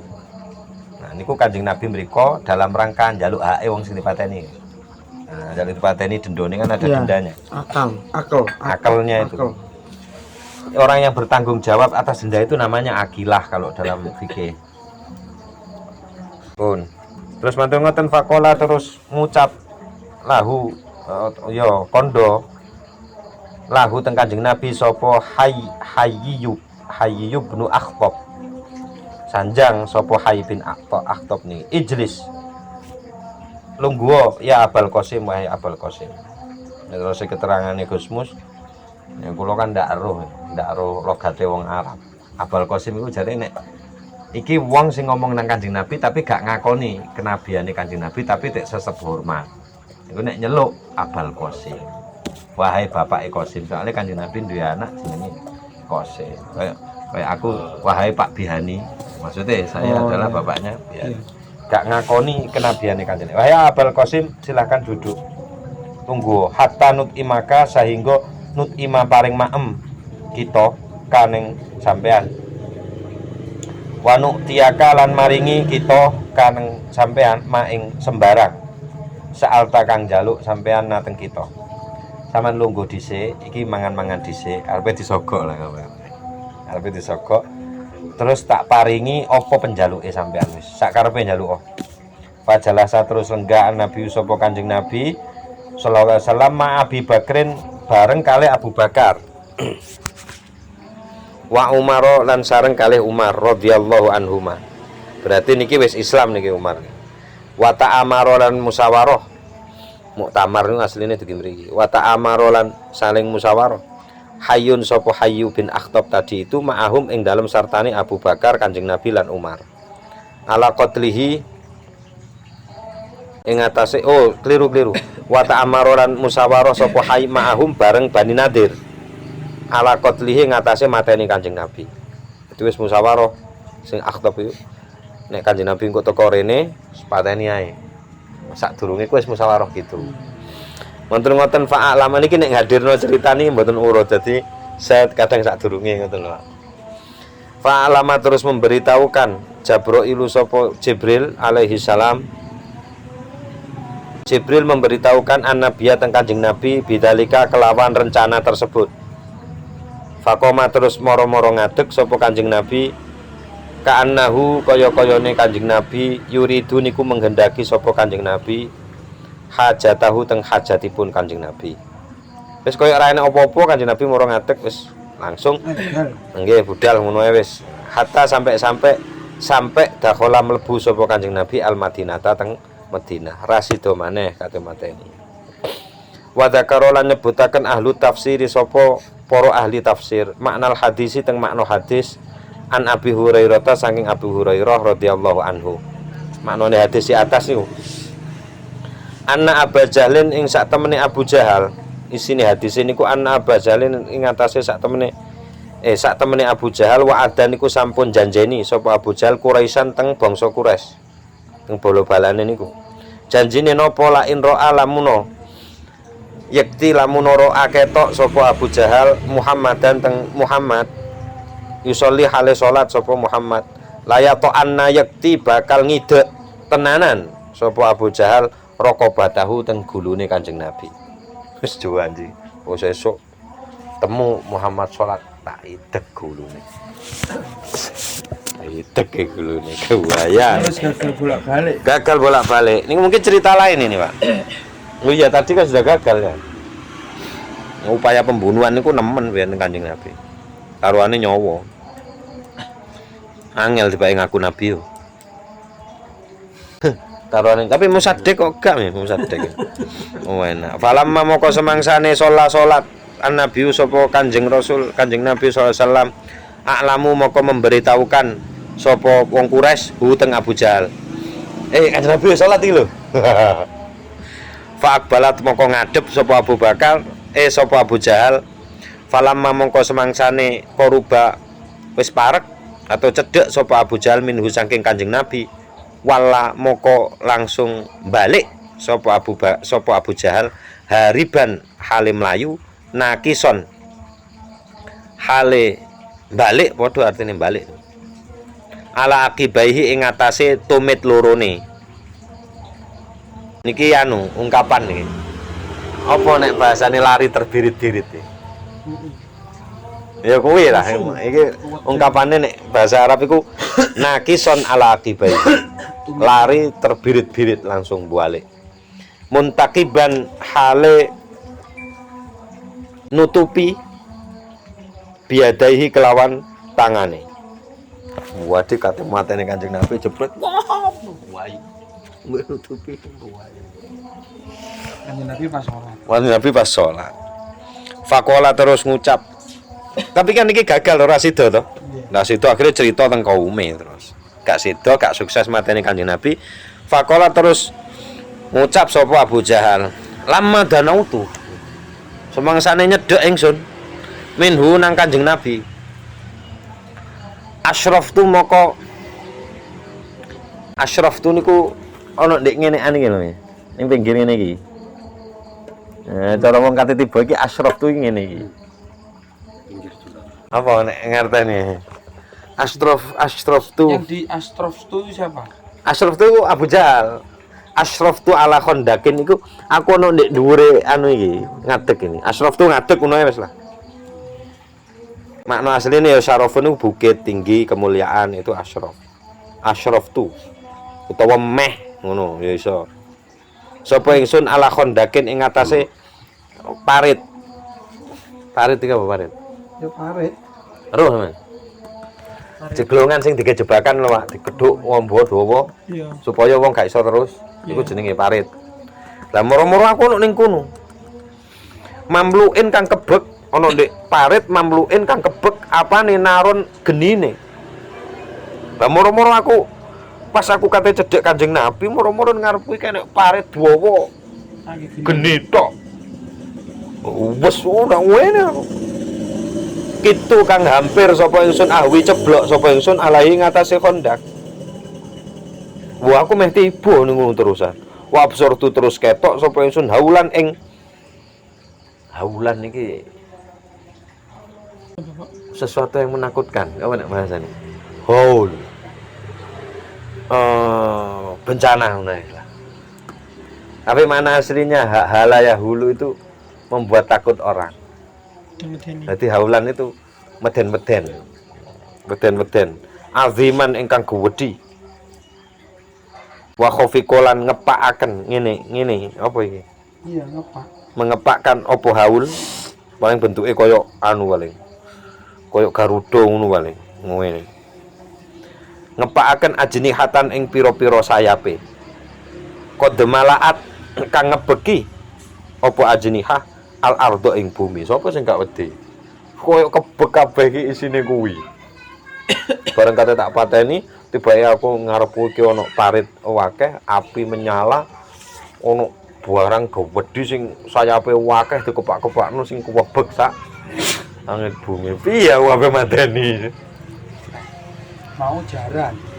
Nah niku Kanjeng Nabi mriko dalam rangka njaluk hake wong sing dipateni. Nah, njaluk dipateni dendone kan ada Iya. dendanya. Akal. Akalnya itu. Orang yang bertanggung jawab atas denda itu namanya akilah kalau dalam fikih. Pun. Terus mantu ngoten fakola terus ngucap lahu yo kondo lahu teng Kanjeng Nabi sapa Hayyu bin Akhtab. Sanjang sapa Hayy bin Akhtab ni ijlis. Lungguh ya Abul Qasim wahai Abul Qasim. Terus keterangane Gusmus ya kula kan ndak roh logate wong Arab. Abul Qasim iku jare nek iki wong sing ngomong nang Kanjeng Nabi tapi gak ngakoni kenabiane Kanjeng Nabi tapi tek sesep hormat. Iku nek nyeluk Abul Qasim. Wahai bapake Qasim, soalnya Kanjeng Nabi duwe anak jenenge Qasim. Kayak aku wahai Pak Bihani. Maksudnya saya adalah bapaknya Bihani. Gak ngakoni kenabiane Kanjeng Nabi. Wahai Abul Qasim, silakan duduk. Tunggu hatta nut imaka sehingga nut ima paring maem kita kaneng sampean. Wanuk tiaka lan maringi kita kaneng sampean maing sembarang saalta kang jaluk sampean nateng kita sampean lungguh dhisik iki mangan-mangan dhisik arepe disogok lah arepe disogok terus tak paringi apa penjaluke sampean wis sak karepe njaluk fajalasa terus lenggaan Nabi sapa Kanjeng Nabi sallallahu alaihi wasallam ma Abi Bakrin bareng kalih Abu Bakar wa Umar lan sareng kalih Umar radhiyallahu anhuma. Berarti niki wis Islam niki Umar. Wa ta'amaro lan musyawarah. Muktamar niku asline iki mriki. Wa ta'amaro lan saling musyawarah. Hayyun sapa Hayyu bin Akhtab tadi itu ma'ahum ing dalem sartane Abu Bakar, Kanjeng Nabi lan Umar. Ala qatlihi ing atase keliru. Wa ta'amaro lan musyawarah sapa Hayy ma'ahum bareng Bani Nadir. Ala qatlihi ngatasé mateni Kanjeng Nabi. Itu wis musyawarah sing Akhtab itu. Nek Kanjeng Nabi engko teko rene pateni ae. Sadurunge ku wis musyawarah gitu. Wonten ngoten fa'alama niki nek hadirno critani mboten urut dadi saya kadang sadurunge ngoten lho. Fa'alama terus memberitahukan Jabrailu sapa Jibril alaihi salam. Jibril memberitahukan an-nabiyya teng Kanjeng Nabi bidzalika kelawan rencana tersebut. Fakoma terus moro-moro ngadeg sapa Kanjeng Nabi ka'annahu kaya-kayane Kanjeng Nabi yuridu niku menghendaki sapa Kanjeng Nabi hajatahu teng hajatipun Kanjeng Nabi. Wis kaya ora enek apa-apa Kanjeng Nabi moro ngadeg wis langsung nggih budal ngono ae wis hatta sampai dakhala mlebu sapa Kanjeng Nabi al-Madinata teng Madinah rasido maneh kate mateni. Wa dzakara lan nyebutaken ahlu tafsir sapa para ahli tafsir maknal hadisi teng makna hadis an Abi Hurairah saking Abu Hurairah radhiyallahu anhu. Maknane hadis di atas niku anna Abu Jahlin ing sak temene Abu Jahal isine hadis niku anna Abu Jahlin ing atase sak temene Abu Jahal wa adan niku sampun janjeni sapa Abu Jahal Quraisyan teng bangsa Quraisy teng bolo-balane niku janjine napa la in ra'a lamuno yakti lamunoro aketok sapa Abu Jahal Muhammadan teng Muhammad yusolli hale salat sapa Muhammad layato anna yakti bakal ngidek tenanan sapa Abu Jahal raqabatahu teng gulune Kanjeng Nabi wis janji sesuk temu Muhammad salat tak idek gulune idek gulune kewaya Terus gagal bolak-balik ini mungkin cerita lain ini Pak. Oh iya tadi kan sudah gagal ya. Upaya pembunuhan itu nemen biyen Kanjeng Nabi. Taruhane nyawa. Angel dibake ngaku Nabi yo. Taruhane tapi musaddiq kok gak ya musaddiq. Oh enak. Falamma moko semangsane salat an-nabi sapa Kanjeng Rasul Kanjeng Nabi sallallahu alaihi wasallam a'lamu moko memberitahukan sapa wong Quraisy hu teng Abu Jahal. Kanjeng Nabi salat iki lho. Fa'akbalat mongko ngadep sapa Abu Bakar sapa Abu Jahal falamma mongko semangsane koruba wis parek atau cedek sapa Abu Jahal minhu saking Kanjeng Nabi wala mongko langsung balik sapa Abu Jahal hariban halim layu nakison hale balik padha artine balik ala akibaihi ing atase tumit lorone niki anu ungkapan niki apa nek bahasane lari terbirit-birit ya kuwi lah iki ungkapane nek bahasa Arab iku nakison ala akibaihi lari terbirit-birit langsung balik muntakiban hale nutupi biadaihi kelawan tangane. Waduh kate matene Kanjeng Nabi jebret. Wah, wae. Nutupi wae. Kanjeng Nabi pas sholat. Kanjeng Nabi pas sholat. Fakola terus ngucap. Tapi kan iki gagal ora sida to. Lah sida akhirnya cerita teng kaume terus. Gak sida, gak sukses matene Kanjeng Nabi. Fakola terus ngucap sapa Abu Jahal. Lama danautu. Semangsane nyedhek ingsun. Minhu nang Kanjeng Nabi. Asyraftu moko Asyraftu niku ana ndek ngenekan iki lho. Ning pinggir ngene iki. Cara wong kate tiba iki asyraftu iki ngene iki. Apa nek ngerteni? Asyraftu. Yang di Asyraftu itu siapa? Asyraftu Abu Jahal. Asyraftu ala khondakin iku aku ana ndek dhuwure anu iki, ngadeg ini. Asyraftu ngadeg ngono ae wis lah. Makna aslinya ya syarafun itu bukit tinggi kemuliaan itu asyraf. Asyraf tu utawa meh ngono ya iso. Sapa ingsun ala khondakin ing atase parit. Parit iki apa parit? Ya parit. Roh men. Jeglongan sing digejebakan lho Pak, dikedhuk wombo dawa Iya. supaya wong gak iso terus. Iku jenenge parit. Lah moro-moro aku ono ning kono. Mamluin kang kebek ono ndek parit mamluin kang kebek apane naron genine. Lah moro-moro aku pas aku kate cedhek Kanjeng Nabi moro-moro ngarepku iki nek parit dawa geni tok. Wes ora ngene aku. Kitu kang hampir sapa ingsun ahwi ceblok sapa ingsun alahi ngatasé kondak. Wah aku meh tiba ning ngono terusan. Wa absurdu terus ketok sapa ingsun haulan ing haulan iki sesuatu yang menakutkan. Apa nek bahasane? Haul. Bencana ngono lah. Tapi mana aslinya halaya hulu itu membuat takut orang. Jadi haulan itu meden-meden. Meden-meden. Aziman ingkang gewedi. Wa khafikolan ngepakaken ngene apa iki? Iya, ngepak. Mengepakkan apa haul paling bentuke koyo anu paling. Koyo garuda ngono paling. Ngene. Ngepakaken ajnihatan ing pira-pira sayape. Qadmalaat kang ngebeki apa ajnihah al ardo ing bumi. Sapa sing gak wedi? Koyo kebek kabeh iki isine kuwi. Bareng kate tak pateni, tibake aku ngarepku iki ana parit akeh, api menyala, ana barang gede sing sayape akeh dikepak-kepakno sing kuwebek sak angin bumi. Piye wae mateni.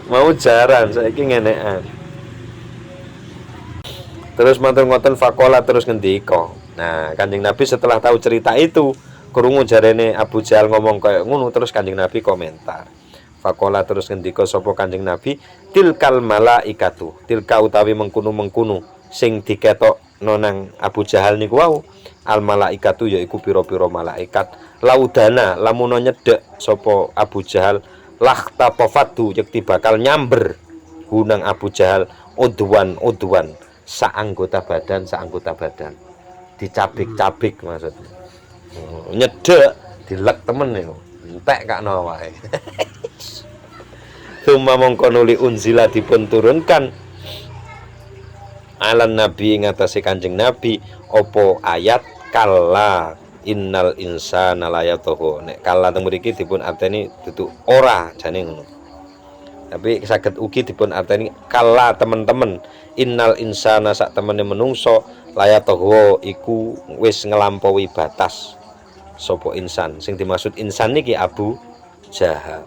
Mau jaran saiki ngenekan. Terus matur ngoten fakola terus ngendika. Nah, Kanjeng Nabi setelah tahu cerita itu, krungu jarene Abu Jahal ngomong kaya ngono terus Kanjeng Nabi komentar. Fakola terus ngendika sapa Kanjeng Nabi, tilkal malaikatu. Tilka utawi mengkunu-mengkunu sing diketokno nang Abu Jahal niku wau. Al malaikatu yaiku pira-pira malaikat. Laudana lamun nyedhek sapa Abu Jahal lahtafatu yakti bakal nyamber gunang Abu Jahal udwan saanggota badan dicabik-cabik maksudnya nyedek dilek temen ya entek kakno wae. Summa mongko nuli unzila dipun turunkan alan nabi ngatasi Kanjeng Nabi opo ayat kalla innal insana layatagha. Nek kalla teng mriki dipun arteni dudu ora jane ngono. Tapi saged ugi dipun arteni kalla temen-temen innal insana sak temene menungso layatagha iku wis ngelampaui batas. Sopo insan sing dimaksud insan niki Abu Jahal.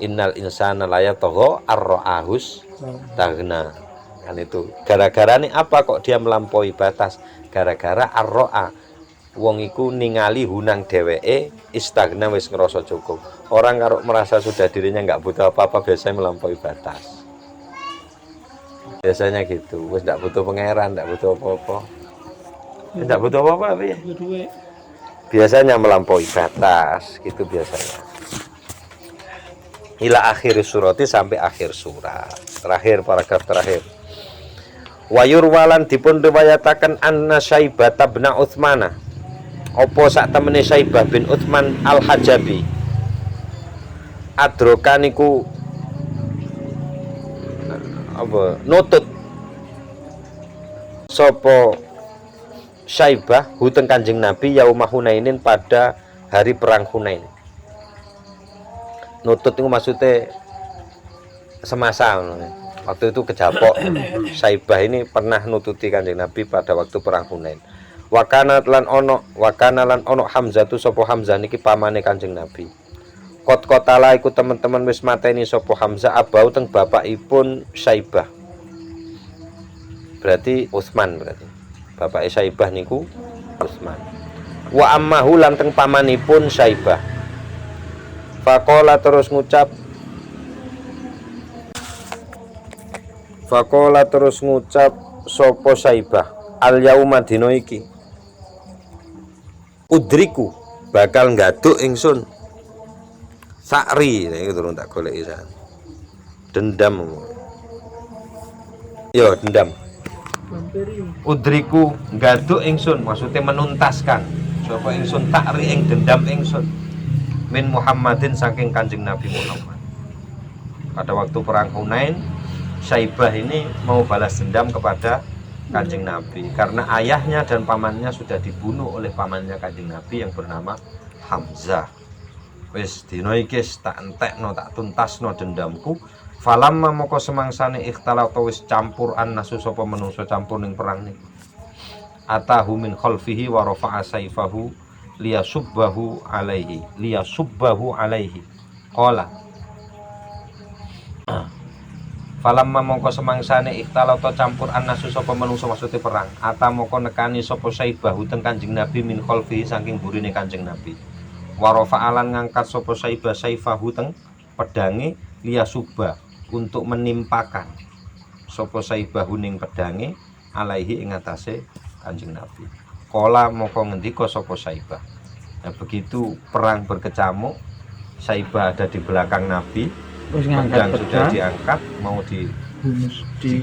Innal insana layatagha ar-ra'ahus taghna. Kan itu gara-gara nih apa kok dia melampaui batas? Gara-gara ar-ra'a wong iku ningali hunang dheweke istagna wis ngerasa cukup. Orang kalau merasa sudah dirinya nggak butuh apa-apa biasanya melampaui batas. Biasanya gitu, wis nggak butuh pangeran, nggak butuh apa-apa. Nggak butuh apa-apa ya. Biasanya melampaui batas, gitu biasanya. Ila akhir surati sampai akhir surat. Terakhir paragraf terakhir. Wayur walan dipun riwayataken anna Syaibah bin Utsmana. Apa sak temene Syaibah bin Utsman Al-Hajabi. Adrokan niku apa nutut sapa Syaibah huteng Kanjeng Nabi yaumah Hunainin pada hari perang Hunain. Nutut itu maksudnya semasa waktu itu kejapok. Syaibah ini pernah nututi Kanjeng Nabi pada waktu perang Hunain. Wakana lan ono Hamzah tu sapa Hamzah niki pamane Kanjeng Nabi. Kotala iku teman-teman wis mateni sapa Hamzah abau teng bapakipun Syaibah. Berarti Utsman berarti. Bapak Syaibah niku Utsman. Wa ammahu lan teng pamanipun Syaibah. Faqala terus ngucap sapa Syaibah al yauma dina iki udriku bakal nggaduk ingsun sakri iki durung tak goleki san dendam yo dendam udriku nggaduk ingsun maksudnya menuntaskan sapa ingsun takri ing dendam ingsun min Muhammadin saking Kanjeng Nabi Muhammad. Pada waktu perang Hunain Syaibah ini mau balas dendam kepada Kanjeng Nabi karena ayahnya dan pamannya sudah dibunuh oleh pamannya Kanjeng Nabi yang bernama Hamzah. Wis dina iki tak entekno tak tuntasno dendamku. Falamma moko semangsane ikhtalata wis campur annasu sapa menungso campur ning perang niku. Atahu min khalfihi wa rafa'a sayfahu liyasubbahu alaihi qala falamma mongko semangsane ikhtalata campur annasu sapa manungsa maksudé perang ata mongko nekani sapa Syaibah teng Kanjeng Nabi min khalfihi saking burine Kanjeng Nabi wa rafa'alan ngangkat sapa Syaibah sayfahu teng pedange liyasubba untuk menimpakan sapa Syaibah ning pedange alaihi ing atase Kanjeng Nabi. Kola moko ngendika sapa Syaibah. Nah, begitu perang berkecamuk, Syaibah ada di belakang Nabi, pedang sudah diangkat mau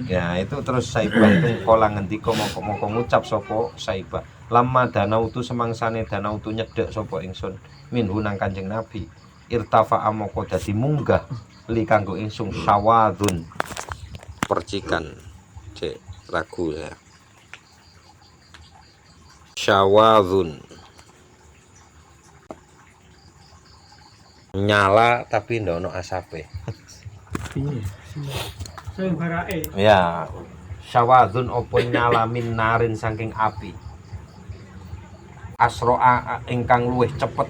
ya itu terus Syaibah itu kola ngendika moko ngucap sapa Syaibah. Lama danau tu semangsane danau tu nyedhek sapa ingsun minhu nang Kanjeng Nabi. Irtafa moko dadi munggah li kanggo ingsun sawadun percikan. Cek ragu ya. Syawadun nyala tapi ndono asape. Ya, syawadun opo nyala min narin saking api. Asro'a ingkang luwih cepet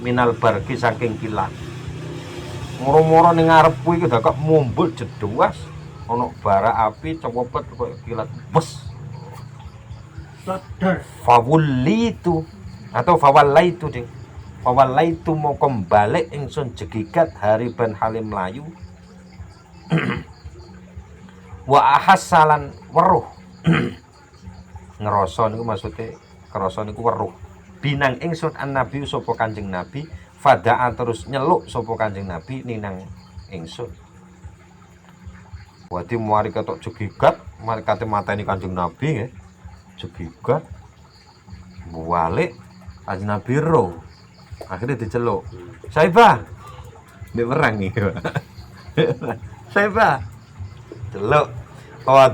minal barki saking kilat. Moro-moro ning ngarepku iki kok mumbul jeduas ana bara api cepet kok kilat bes. Fawullitu atau fawallaitu ding. Fawallaitu mau kembali ingsun jegigat hariban halim layu. Wa ahassalan weruh. Ngerasa niku maksude kerasa niku weruh. Binang ingsun an-nabi sapa Kanjeng Nabi, fadaa terus nyeluk sapa Kanjeng Nabi ninang ingsun. Wadi mari ketok jegigat, mari kate mateni Kanjeng Nabi nggih. Jegigat balik Kanjeng Nabi ro akhirnya diceluk Syaibah mbek werang iki Syaibah celuk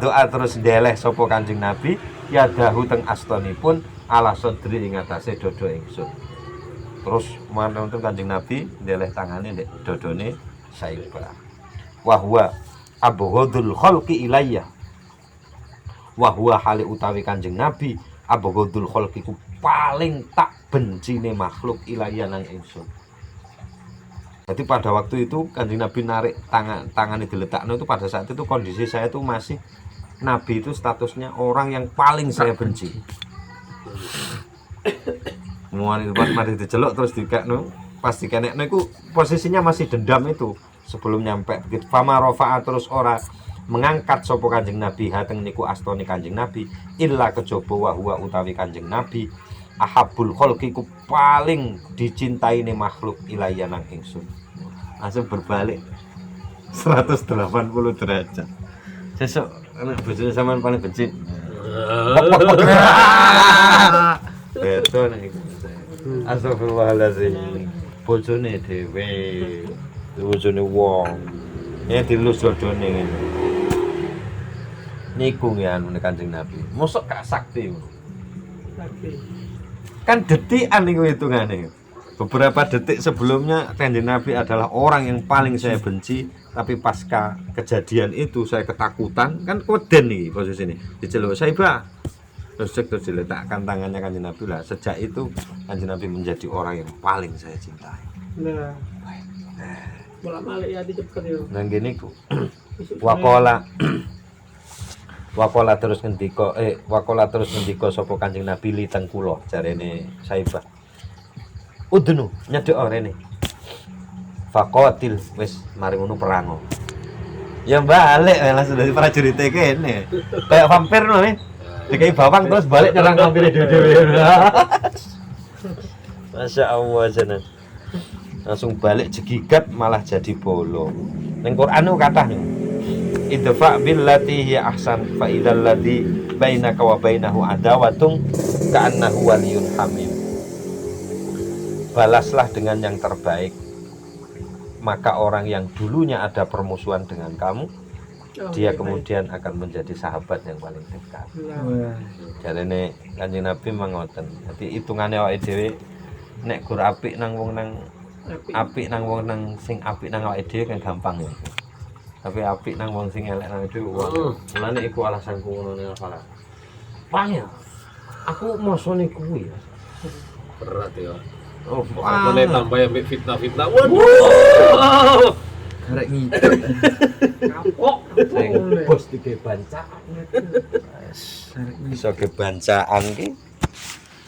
doa terus ndeleh sapa Kanjeng Nabi yadahu teng astonipun ala sadri ing atase dodo ingsun terus manten Kanjeng Nabi ndeleh tangane ndek dodone Syaibah wa huwa abghadul khalqi ilayya wahwa hale utawi Kanjeng Nabi abghadul khalqiku paling tak bencine makhluk ilaya nang ingsun. Jadi pada waktu itu Kanjeng Nabi narik tangannya diletakno itu pada saat itu kondisi saya itu masih Nabi itu statusnya orang yang paling saya benci. Muani pas mari diceluk terus dikekno, pas dikenekno iku posisinya masih dendam itu sebelum nyampe begitu fama rafa'a terus ora mengangkat sapa Kanjeng Nabi hateng niku astone Kanjeng Nabi illa kejaba wa huwa utawi Kanjeng Nabi ahabbul khalqi ku paling dicintaine makhluk ilayya nang ingsun. Langsung berbalik 180 derajat. Sesuk anak bojone sampean paling benci. Betul nek iku. Astagfirullahalazim. Bojone dhewe, bojone wong. Ya dilus dodone ngene. Niku nggih Kanjeng Nabi. Mosok gak sakti. Sakti. Kan detikan niku hitungane. Beberapa detik sebelumnya Kanjeng Nabi adalah orang yang paling saya benci, tapi pasca kejadian itu saya ketakutan, kan keweden nih posisi ini. Diceluk Saibah. Terus diletakkan tangannya Kanjeng Nabi lah. Sejak itu Kanjeng Nabi menjadi orang yang paling saya cintai. Nah. Bolak-balik ya dicepet yo. Nang gini ku. Wakola terus ngendika sapa Kanjeng Nabi li teng kula jarene Saibah. Udunu nyedek rene. Faqatil wis mari ngono perang. Ya balik langsung dari prajurit kene. Kayak vampir lho nih. Dikai bawang terus balik nyerang vampir dhewe-dhewe. Masya Allah jeneng. Langsung balik jegigat malah jadi bolo. Ning Quran kathah niku. Idfa billati hiya ahsan fa idzal ladzi bainaka wa bainahu adawatun ka'annahu waliyyun hamim. Balaslah dengan yang terbaik, maka orang yang dulunya ada permusuhan dengan kamu, dia kemudian akan menjadi sahabat yang paling dekat. Jarene Kanjeng Nabi mangoten. Dadi hitungane awake dhewe nek gur apik nang wong nang apik nang wong nang sing apik nang awake dhewe kan gampang ya. Tapi apik nang wong sing elek nang dhewe wae. Mulane iku alasanku ngono ne apa. Pahya. Aku mosone kuwi ya. Berat ya. Oh, Boleh tambah yang fitnah-fitnah. Waduh. Karek ngidul. Kapok. Sing bos dike bancaan. Iso ke bancaan ki.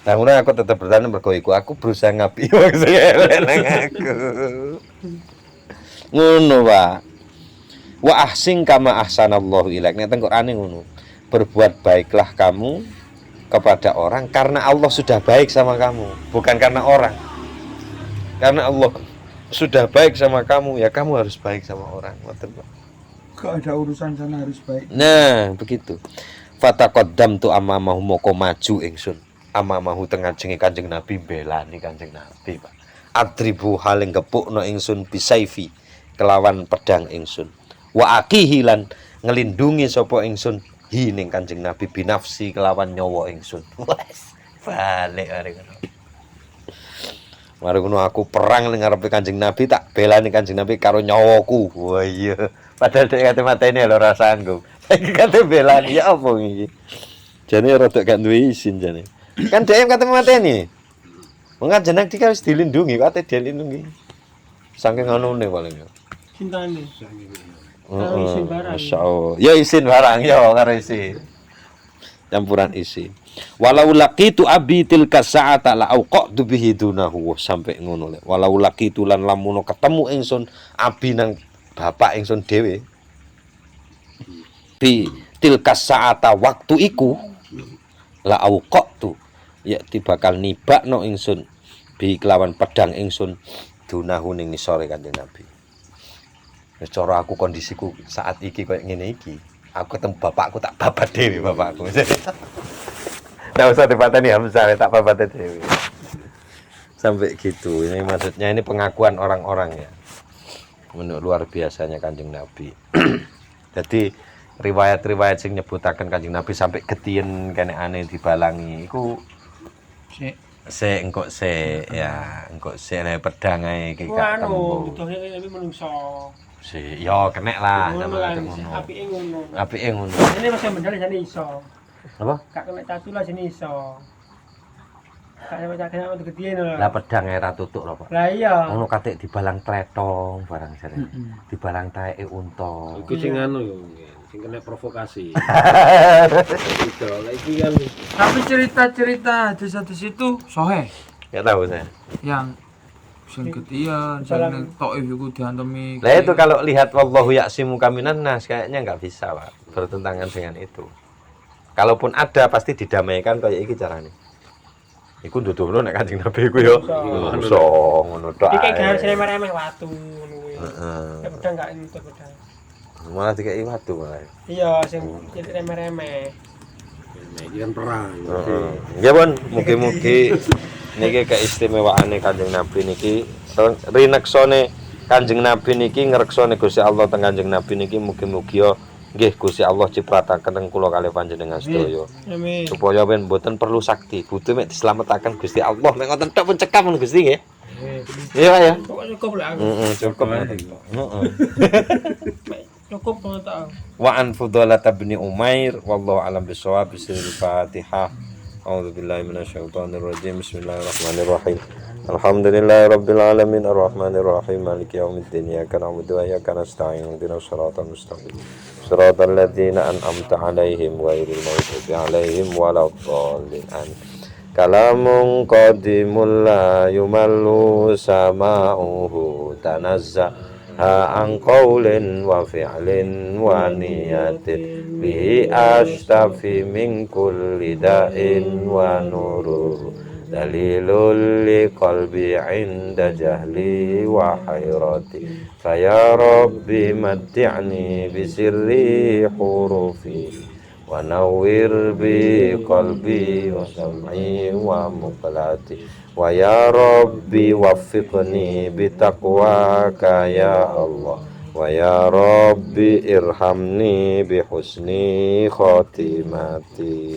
Nah, ngono aku tetep bertahan mergo iku aku berusaha ngapi wong sing elek nang aku. Ngono, Pak. Wa ahsin kama ahsanallahu ilaik. Nek teng Qur'ane ngono. Berbuat baiklah kamu kepada orang karena Allah sudah baik sama kamu, bukan karena orang. Karena Allah sudah baik sama kamu, ya kamu harus baik sama orang. Gak ada urusan sana harus baik. Nah, begitu. Fataqaddamtu amamahu moko maju ingsun. Amamahu tengajenge Kanjeng Nabi belani Kanjeng Nabi, Pak. Adribu haling gepukno ingsun bisaifi kelawan pedang ingsun. Wa aqihi lan ngelindungi sapa ingsun ning Kanjeng Nabi binafsi kelawan nyawa ingsun. Wes, balik arek ngono. Mari ngono aku perang ning ngarepe Kanjeng Nabi tak belani Kanjeng Nabi karo nyawaku. Wah iya. Padahal dhek kate mateni lho ora sanggup. Saiki kate belani ya apa iki? Jane rada gak duwe isin jane. Kan dhek kate mateni. Wong jeneng iki wis dilindungi, kate dilindungi. Saking anune paling. Cintane. Masya Allah. Ya isin barang ya karo isin. Campuran isin. Walau laqitu abi tilka sa'ata la auqatu bihi dunahu sampai ngono le. Walau laqitu lan lamun ketemu ingsun abi nang bapak ingsun dhewe. Bi tilka sa'ata waktu iku la auqatu ya bakal nibakno ingsun bi kelawan pedang ingsun dunahu ning ngisore Kanjeng Nabi. Cara aku kondisiku saat iki kayak ngene iki, aku ketemu bapakku tak babat dhewe bapakku. Nggak usah dipateni Hamzah, tak babat dhewe. Sampai gitu. Ini maksudnya ini pengakuan orang-orang ya. Menurut luar biasanya Kanjeng Nabi. Jadi riwayat-riwayat sing nyebutaken Kanjeng Nabi sampai getien kene aneh dibalangi iku engkok ya engkok nek pedang ae iki gak Anu, butuhnya ini menungso. Ya kenek lah Ngono. ngono. Apike ngono. Apike ngono. Ini masih bener jane iso. Apa? Gak kena catu lah sini iso. Gak sampe cakene untuk gedhe lho. Lah pedang ae ra tutuk lho, Pak. Lah iya. Ngono katik dibalang tletong barang jare. Dibalang taeke unta. Iku sing anu yo. sing kena provokasi. Gitu. Lagi kan Tapi cerita-cerita hadis-hadis itu sohe Nggak tahu saya. yang sing ketian, sing ning Taif iku diantemi. Lah itu kalau lihat wallahu ya'simuka minan nas kayaknya nggak bisa, Pak. Bertentangan dengan itu. Kalaupun ada pasti didamaikan kayak iki carane. Iku nduduhno nek Kanjeng Nabi iku yo. Iso ngono tok. Iki kayak ae. harus remeh-remeh watu ngono kuwi. Heeh. Nek pedang gak entuk pedang. Malah dikei watu malah. Iya, sing remeh-remeh. iki kan perang. Heeh. Ya, Bon, mugi-mugi niki keistimewaane Kanjeng Nabi niki rineksone Kanjeng Nabi niki ngreksone Gusti Allah teng Kanjeng Nabi niki mugi-mugi yo nggih Gusti Allah ciprataken teng kula kalih panjenengan sedaya. Amin. Supaya ben mboten perlu sakti, butuh mek dislametaken Gusti Allah. Mek ngoten tok pun cekam Gusti nggih. Iya, Pak ya. Pokoknya cukup lah aku. Cukup. Heeh. Cukup banget aku. Wa an Fudalah bin Umair wallahu alam bisawab bismillahil Fatihah. A'udzu billahi minasyaitonir rajim. Bismillahirrahmanirrahim. Alhamdulillahirabbil alamin arrahmanir rahim maliki yaumiddin iyyaka na'budu wa iyyaka nasta'in ihdinas siratal mustaqim. Siratal ladzina an'amta 'alaihim ghairil maghdubi 'alaihim waladdallin. Kalamun qadimul la yumallu sama'uhu tanazzaha an qawlin wa fi'lin wa niyatin bihi ashtafi min kulli da'in wa nuru dalilul li qalbi 'inda jahli wa hayrati faya rabbi matti'ni bi sirri hurufi wa nawwir bi qalbi wa sam'i wa muqlati wa ya rabbi waffiqni bi taqwaka ya Allah wa ya rabbi irhamni bi husni khatimati.